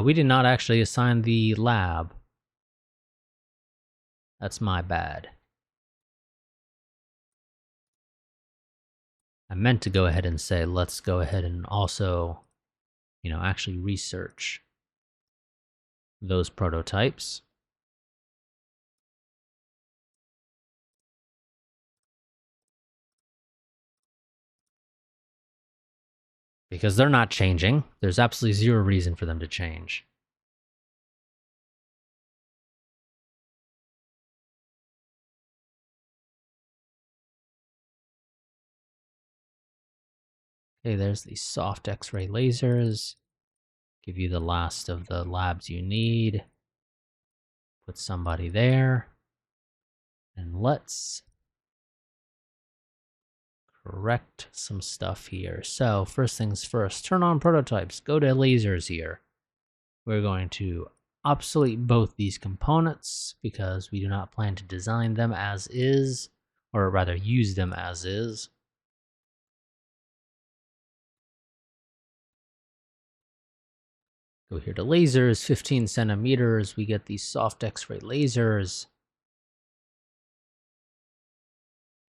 We did not actually assign the lab. That's my bad. I meant to go ahead and say, let's go ahead and also, actually research those prototypes. Because they're not changing. There's absolutely zero reason for them to change. Okay, there's the soft X-ray lasers. Give you the last of the labs you need. Put somebody there. And let's correct some stuff here. So first things first, turn on prototypes. Go to lasers here. We're going to obsolete both these components because we do not plan to design them as is, or rather use them as is. Go here to lasers, 15 centimeters. We get these soft X-ray lasers.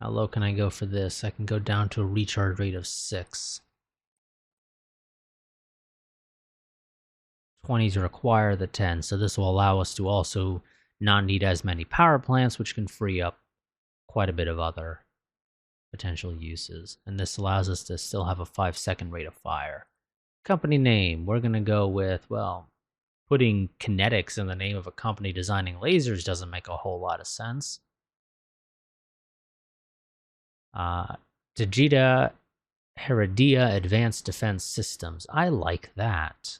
How low can I go for this? I can go down to a recharge rate of 6. 20s require the 10, so this will allow us to also not need as many power plants, which can free up quite a bit of other potential uses. And this allows us to still have a 5-second rate of fire. Company name, we're going to go with, well, putting kinetics in the name of a company designing lasers doesn't make a whole lot of sense. Digita Heredia Advanced Defense Systems. I like that.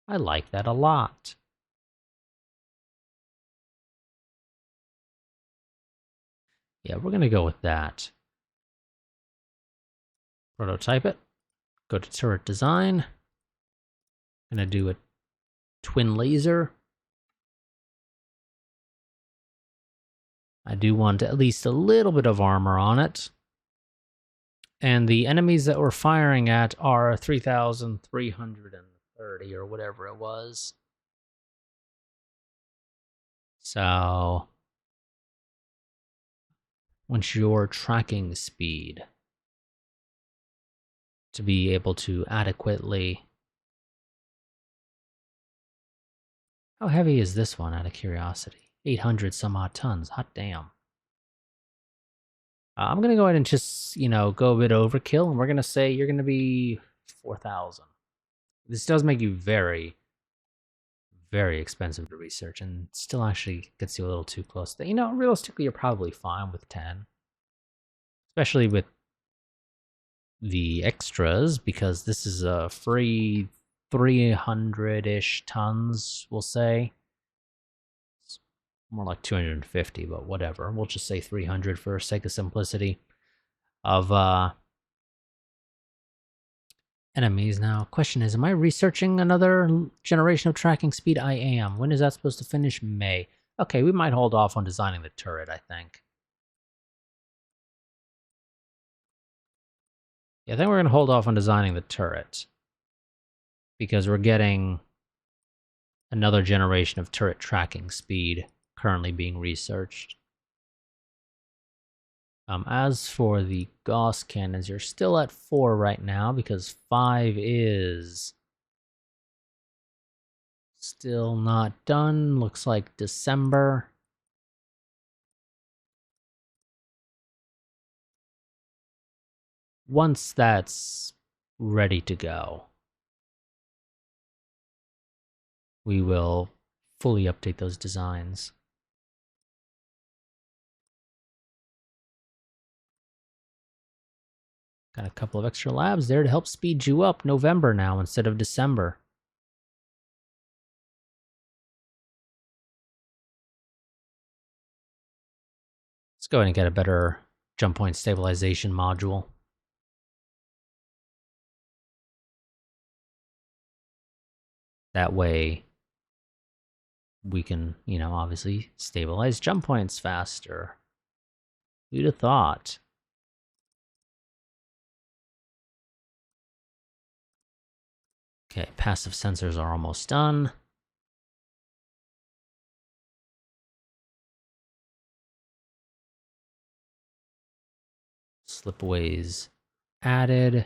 I like that a lot. Yeah, we're going to go with that. Prototype it. Go to turret design. Going to do a twin laser. I do want at least a little bit of armor on it. And the enemies that we're firing at are 3,330 or whatever it was. So once your tracking speed to be able to adequately... How heavy is this one out of curiosity? 800 some odd tons. Hot damn. I'm going to go ahead and just, go a bit overkill, and we're going to say you're going to be 4,000. This does make you very, very expensive to research, and still actually gets you a little too close. Realistically, you're probably fine with 10. Especially with the extras, because this is a free 300-ish tons, we'll say. It's more like 250, but whatever. We'll just say 300 for sake of simplicity. Of enemies now. Question is, am I researching another generation of tracking speed? I am. When is that supposed to finish? May. Okay, we might hold off on designing the turret, I think. Yeah, I think we're going to hold off on designing the turret. Because we're getting another generation of turret tracking speed currently being researched. As for the Gauss cannons, you're still at 4 right now because 5 is still not done. Looks like December. Once that's ready to go, we will fully update those designs. Got a couple of extra labs there to help speed you up. November now instead of December. Let's go ahead and get a better jump point stabilization module. That way, we can, obviously stabilize jump points faster. Who'd have thought? Okay, passive sensors are almost done. Slipaways added.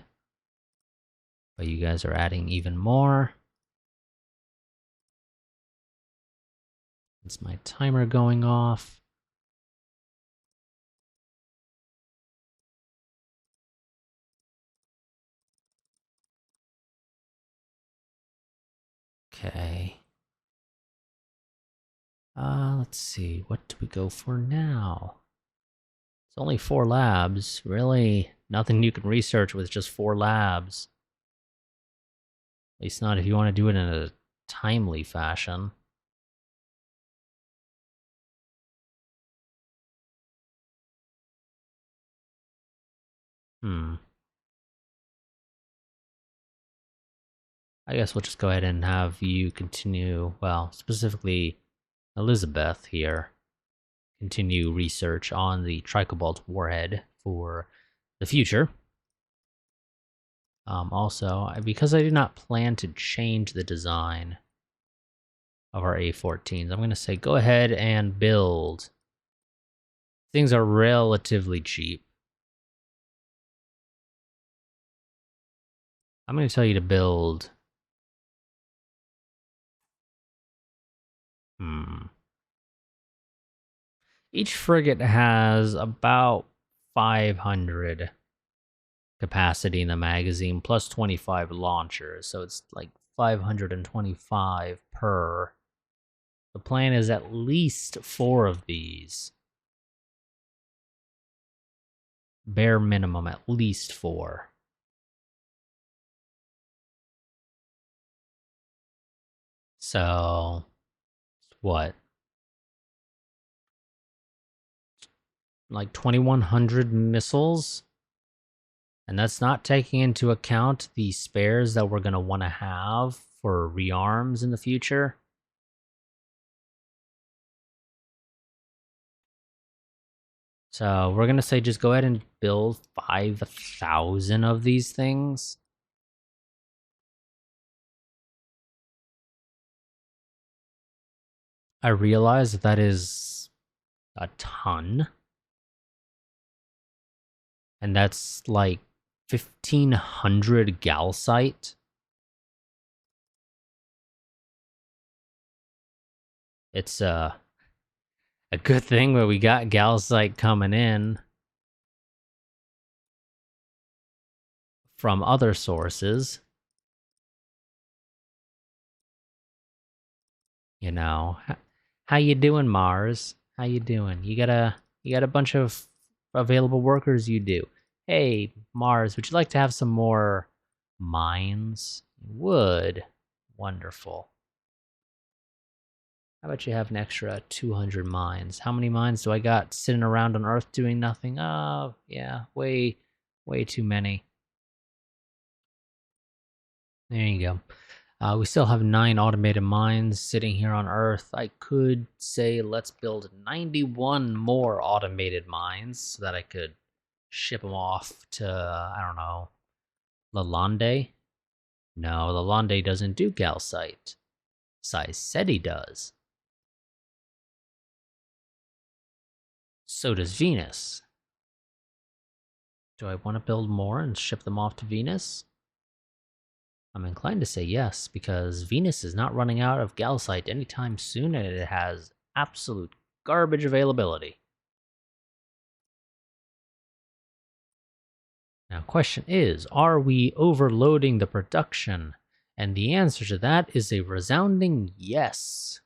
But you guys are adding even more. It's my timer going off. Okay. Let's see. What do we go for now? It's only 4 labs. Really, nothing you can research with just 4 labs. At least not if you want to do it in a timely fashion. I guess we'll just go ahead and have you continue, well, specifically Elizabeth here, continue research on the Tricobalt warhead for the future. Also, because I do not plan to change the design of our A14s, I'm going to say go ahead and build. Things are relatively cheap. I'm going to tell you to build. Each frigate has about 500 capacity in the magazine, plus 25 launchers, so it's like 525 per. The plan is at least 4 of these. Bare minimum, at least 4. So, what? Like 2,100 missiles? And that's not taking into account the spares that we're going to want to have for rearms in the future. So we're going to say just go ahead and build 5,000 of these things. I realize that is a ton. And that's like 1,500 Galsite. It's a good thing where we got Galsite coming in from other sources. How you doing, Mars? How you doing? You got a bunch of available workers? You do. Hey, Mars, would you like to have some more mines? Would. Wonderful. How about you have an extra 200 mines? How many mines do I got sitting around on Earth doing nothing? Oh, yeah, way too many. There you go. We still have 9 automated mines sitting here on Earth. I could say let's build 91 more automated mines so that I could ship them off to, I don't know, Lalande? No, Lalande doesn't do calcite. Siceti does. So does Venus. Do I want to build more and ship them off to Venus? I'm inclined to say yes, because Venus is not running out of calcite anytime soon, and it has absolute garbage availability. Now, question is, are we overloading the production? And the answer to that is a resounding yes.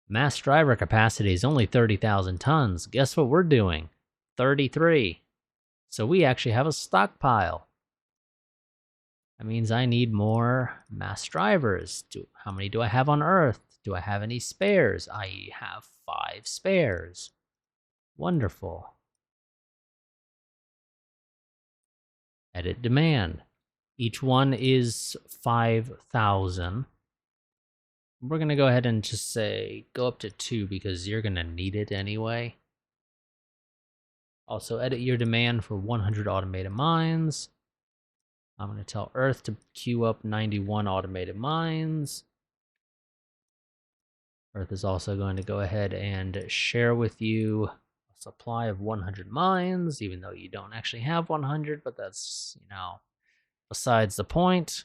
Mass driver capacity is only 30,000 tons. Guess what we're doing? 33. So we actually have a stockpile. That means I need more mass drivers. How many do I have on Earth? Do I have any spares? I have 5 spares. Wonderful. Edit demand. Each one is 5,000. We're going to go ahead and just say go up to 2 because you're going to need it anyway. Also, edit your demand for 100 automated mines. I'm going to tell Earth to queue up 91 automated mines. Earth is also going to go ahead and share with you a supply of 100 mines, even though you don't actually have 100, but that's, besides the point.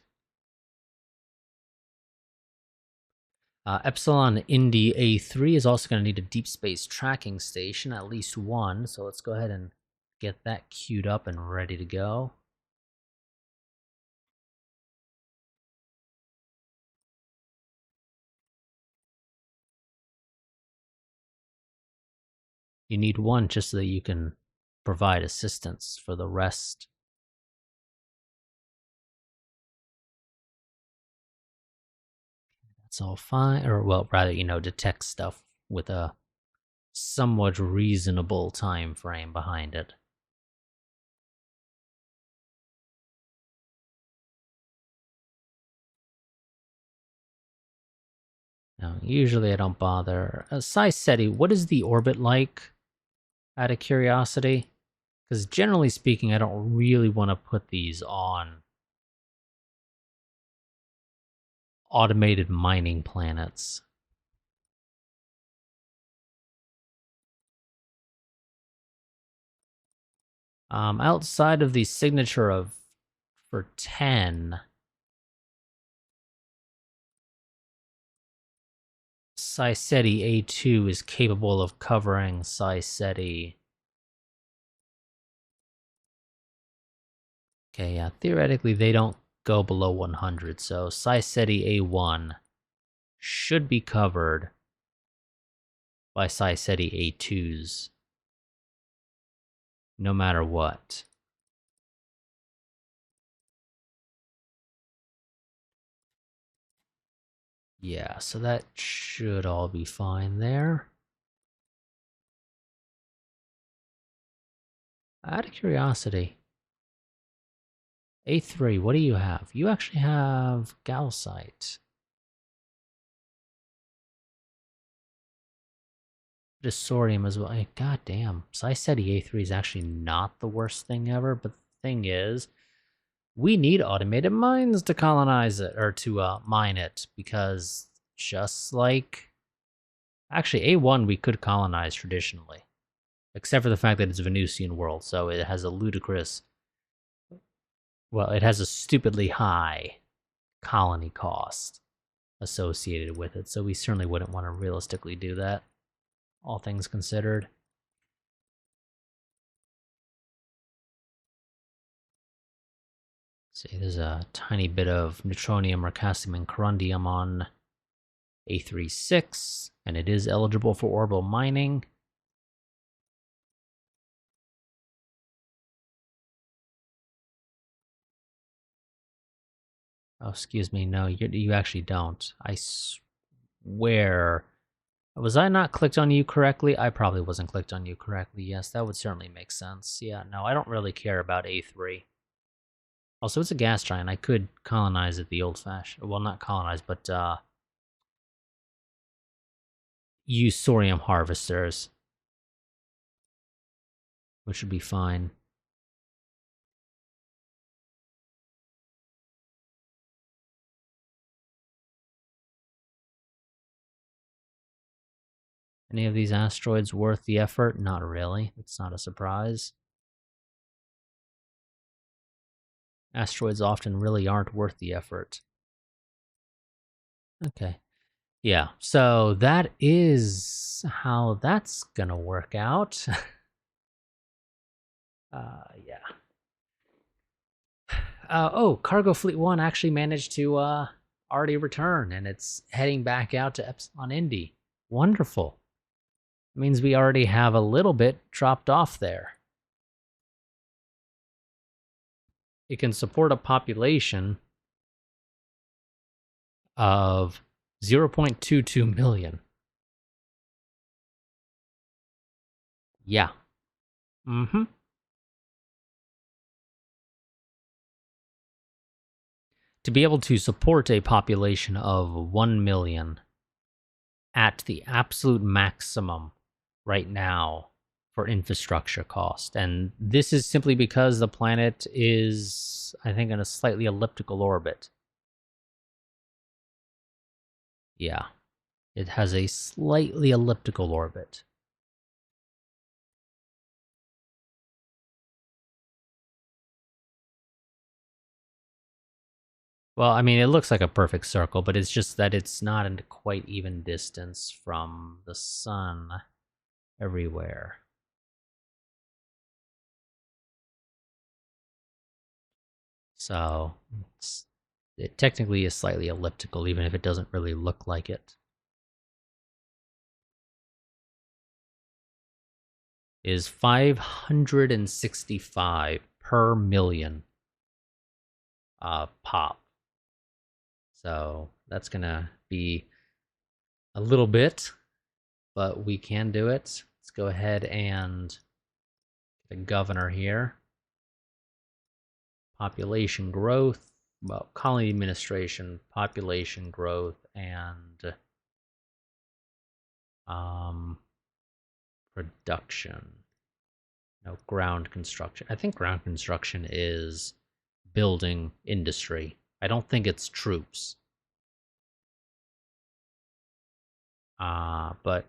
Epsilon Indy A3 is also going to need a deep space tracking station, at least one. So let's go ahead and get that queued up and ready to go. You need one just so that you can provide assistance for the rest. That's all fine, or well, rather, detect stuff with a somewhat reasonable time frame behind it. Now, usually I don't bother. Siceti, what is the orbit like? Out of curiosity? Because generally speaking, I don't really want to put these on automated mining planets. Outside of the signature of for 10, Siceti A2 is capable of covering Siceti. Okay, yeah, theoretically they don't go below 100, so Siceti A1 should be covered by Siceti A2s, no matter what. Yeah, so that should all be fine there. Out of curiosity, A3, what do you have? You actually have calcite. Sodium as well. God damn. Siceti A3 is actually not the worst thing ever, but the thing is, we need automated mines to colonize it, or to mine it, because just like... Actually, A1 we could colonize traditionally. Except for the fact that it's a Venusian world, so it has a ludicrous... Well, it has a stupidly high colony cost associated with it, so we certainly wouldn't want to realistically do that, all things considered. See, there's a tiny bit of neutronium, mercasium, and corundium on A36, and it is eligible for orbital mining. Oh, excuse me, no, you actually don't. I swear. Was I not clicked on you correctly? I probably wasn't clicked on you correctly. Yes, that would certainly make sense. Yeah, no, I don't really care about A3. Also, it's a gas giant. I could colonize it the old-fashioned... Well, not colonize, but use thorium harvesters, which would be fine. Any of these asteroids worth the effort? Not really. It's not a surprise. Asteroids often really aren't worth the effort. Okay. Yeah, so that is how that's gonna work out. Yeah. Oh, Cargo Fleet 1 actually managed to already return, and it's heading back out to Epsilon Indy. Wonderful. It means we already have a little bit dropped off there. It can support a population of 0.22 million. Yeah. Mm-hmm. To be able to support a population of 1 million at the absolute maximum right now for infrastructure cost. And this is simply because the planet is, I think, in a slightly elliptical orbit. Yeah, it has a slightly elliptical orbit. Well, I mean, it looks like a perfect circle, but it's just that it's not in quite even distance from the sun everywhere. So it technically is slightly elliptical, even if it doesn't really look like it. Is 565 per million pop. So that's gonna be a little bit, but we can do it. Let's go ahead and get a governor here. Population growth, well, colony administration, population growth, and production. No, ground construction. I think ground construction is building industry. I don't think it's troops. But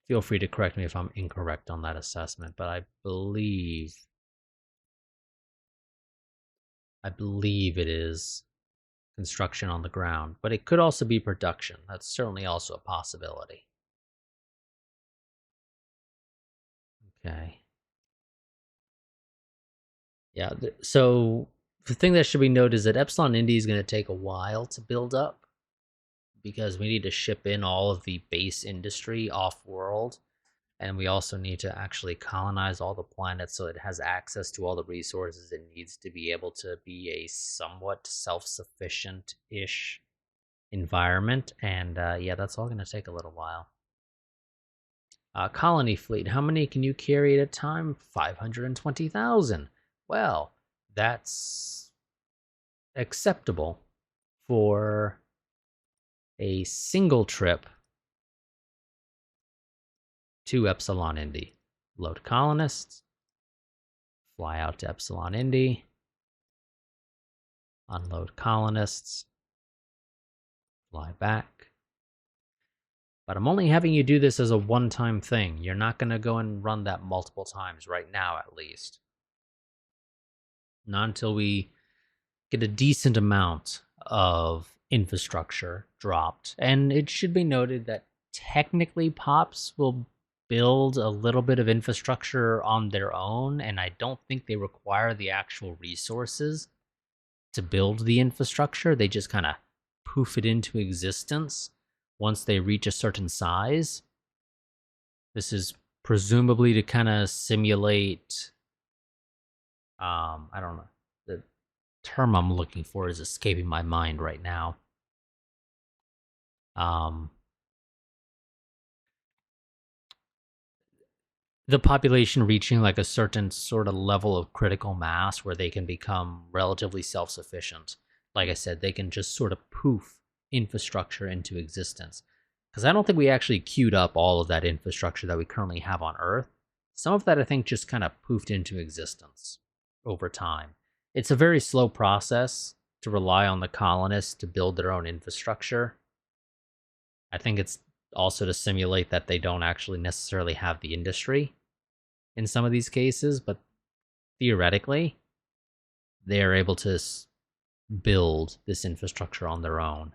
feel free to correct me if I'm incorrect on that assessment, but I believe it is construction on the ground, but it could also be production. That's certainly also a possibility. Okay. Yeah, so the thing that should be noted is that Epsilon Indy is going to take a while to build up because we need to ship in all of the base industry off-world, and we also need to actually colonize all the planets so it has access to all the resources it needs to be able to be a somewhat self-sufficient-ish environment. And yeah, that's all going to take a little while. Colony fleet, how many can you carry at a time? 520,000. Well, that's acceptable for a single trip to Epsilon Indy. Load colonists, fly out to Epsilon Indy, unload colonists, fly back. But I'm only having you do this as a one-time thing. You're not going to go and run that multiple times right now, at least. Not until we get a decent amount of infrastructure dropped. And it should be noted that technically POPs will build a little bit of infrastructure on their own, and I don't think they require the actual resources to build the infrastructure. They just kind of poof it into existence once they reach a certain size. This is presumably to kind of simulate, I don't know, the term I'm looking for is escaping my mind right now. the population reaching like a certain sort of level of critical mass where they can become relatively self-sufficient. Like I said, they can just sort of poof infrastructure into existence. Because I don't think we actually queued up all of that infrastructure that we currently have on Earth. Some of that I think just kind of poofed into existence over time. It's a very slow process to rely on the colonists to build their own infrastructure. I think it's also to simulate that they don't actually necessarily have the industry in some of these cases, but theoretically, they are able to build this infrastructure on their own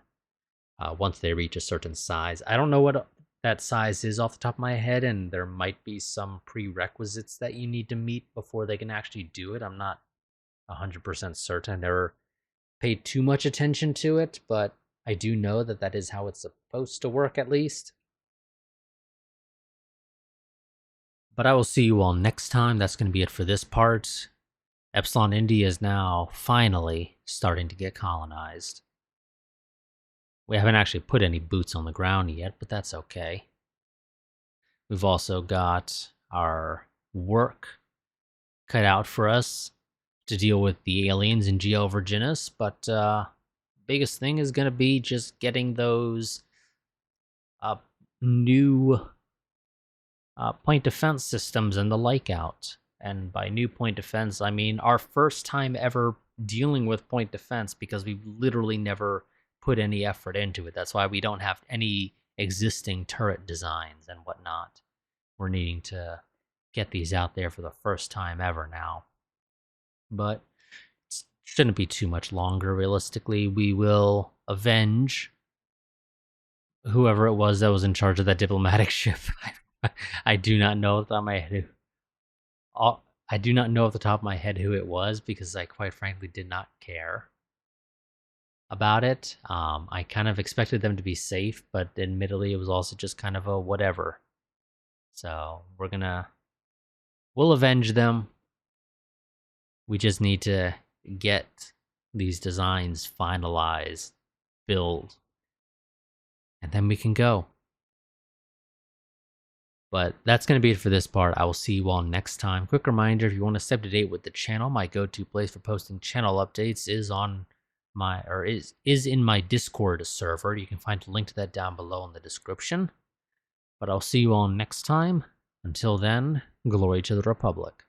once they reach a certain size. I don't know what that size is off the top of my head, and there might be some prerequisites that you need to meet before they can actually do it. I'm not 100% certain. I never paid too much attention to it, but I do know that that is how it's supposed to work, at least. But I will see you all next time. That's going to be it for this part. Epsilon India is now finally starting to get colonized. We haven't actually put any boots on the ground yet, but that's okay. We've also got our work cut out for us to deal with the aliens in Geo Virginis, but biggest thing is going to be just getting those new point defense systems and the like out. And by new point defense, I mean our first time ever dealing with point defense, because we've literally never put any effort into it. That's why we don't have any existing turret designs and whatnot. We're needing to get these out there for the first time ever now. But it shouldn't be too much longer, realistically. We will avenge whoever it was that was in charge of that diplomatic ship. I do not know off the top of my head I do not know off the top of my head who it was, because I quite frankly did not care about it. I kind of expected them to be safe, but admittedly it was also just kind of a whatever. So we'll avenge them. We just need to get these designs finalized, build, and then we can go. But that's going to be it for this part. I will see you all next time. Quick reminder, if you want to stay up to date with the channel, my go-to place for posting channel updates is on is in my Discord server. You can find a link to that down below in the description. But I'll see you all next time. Until then, glory to the Republic.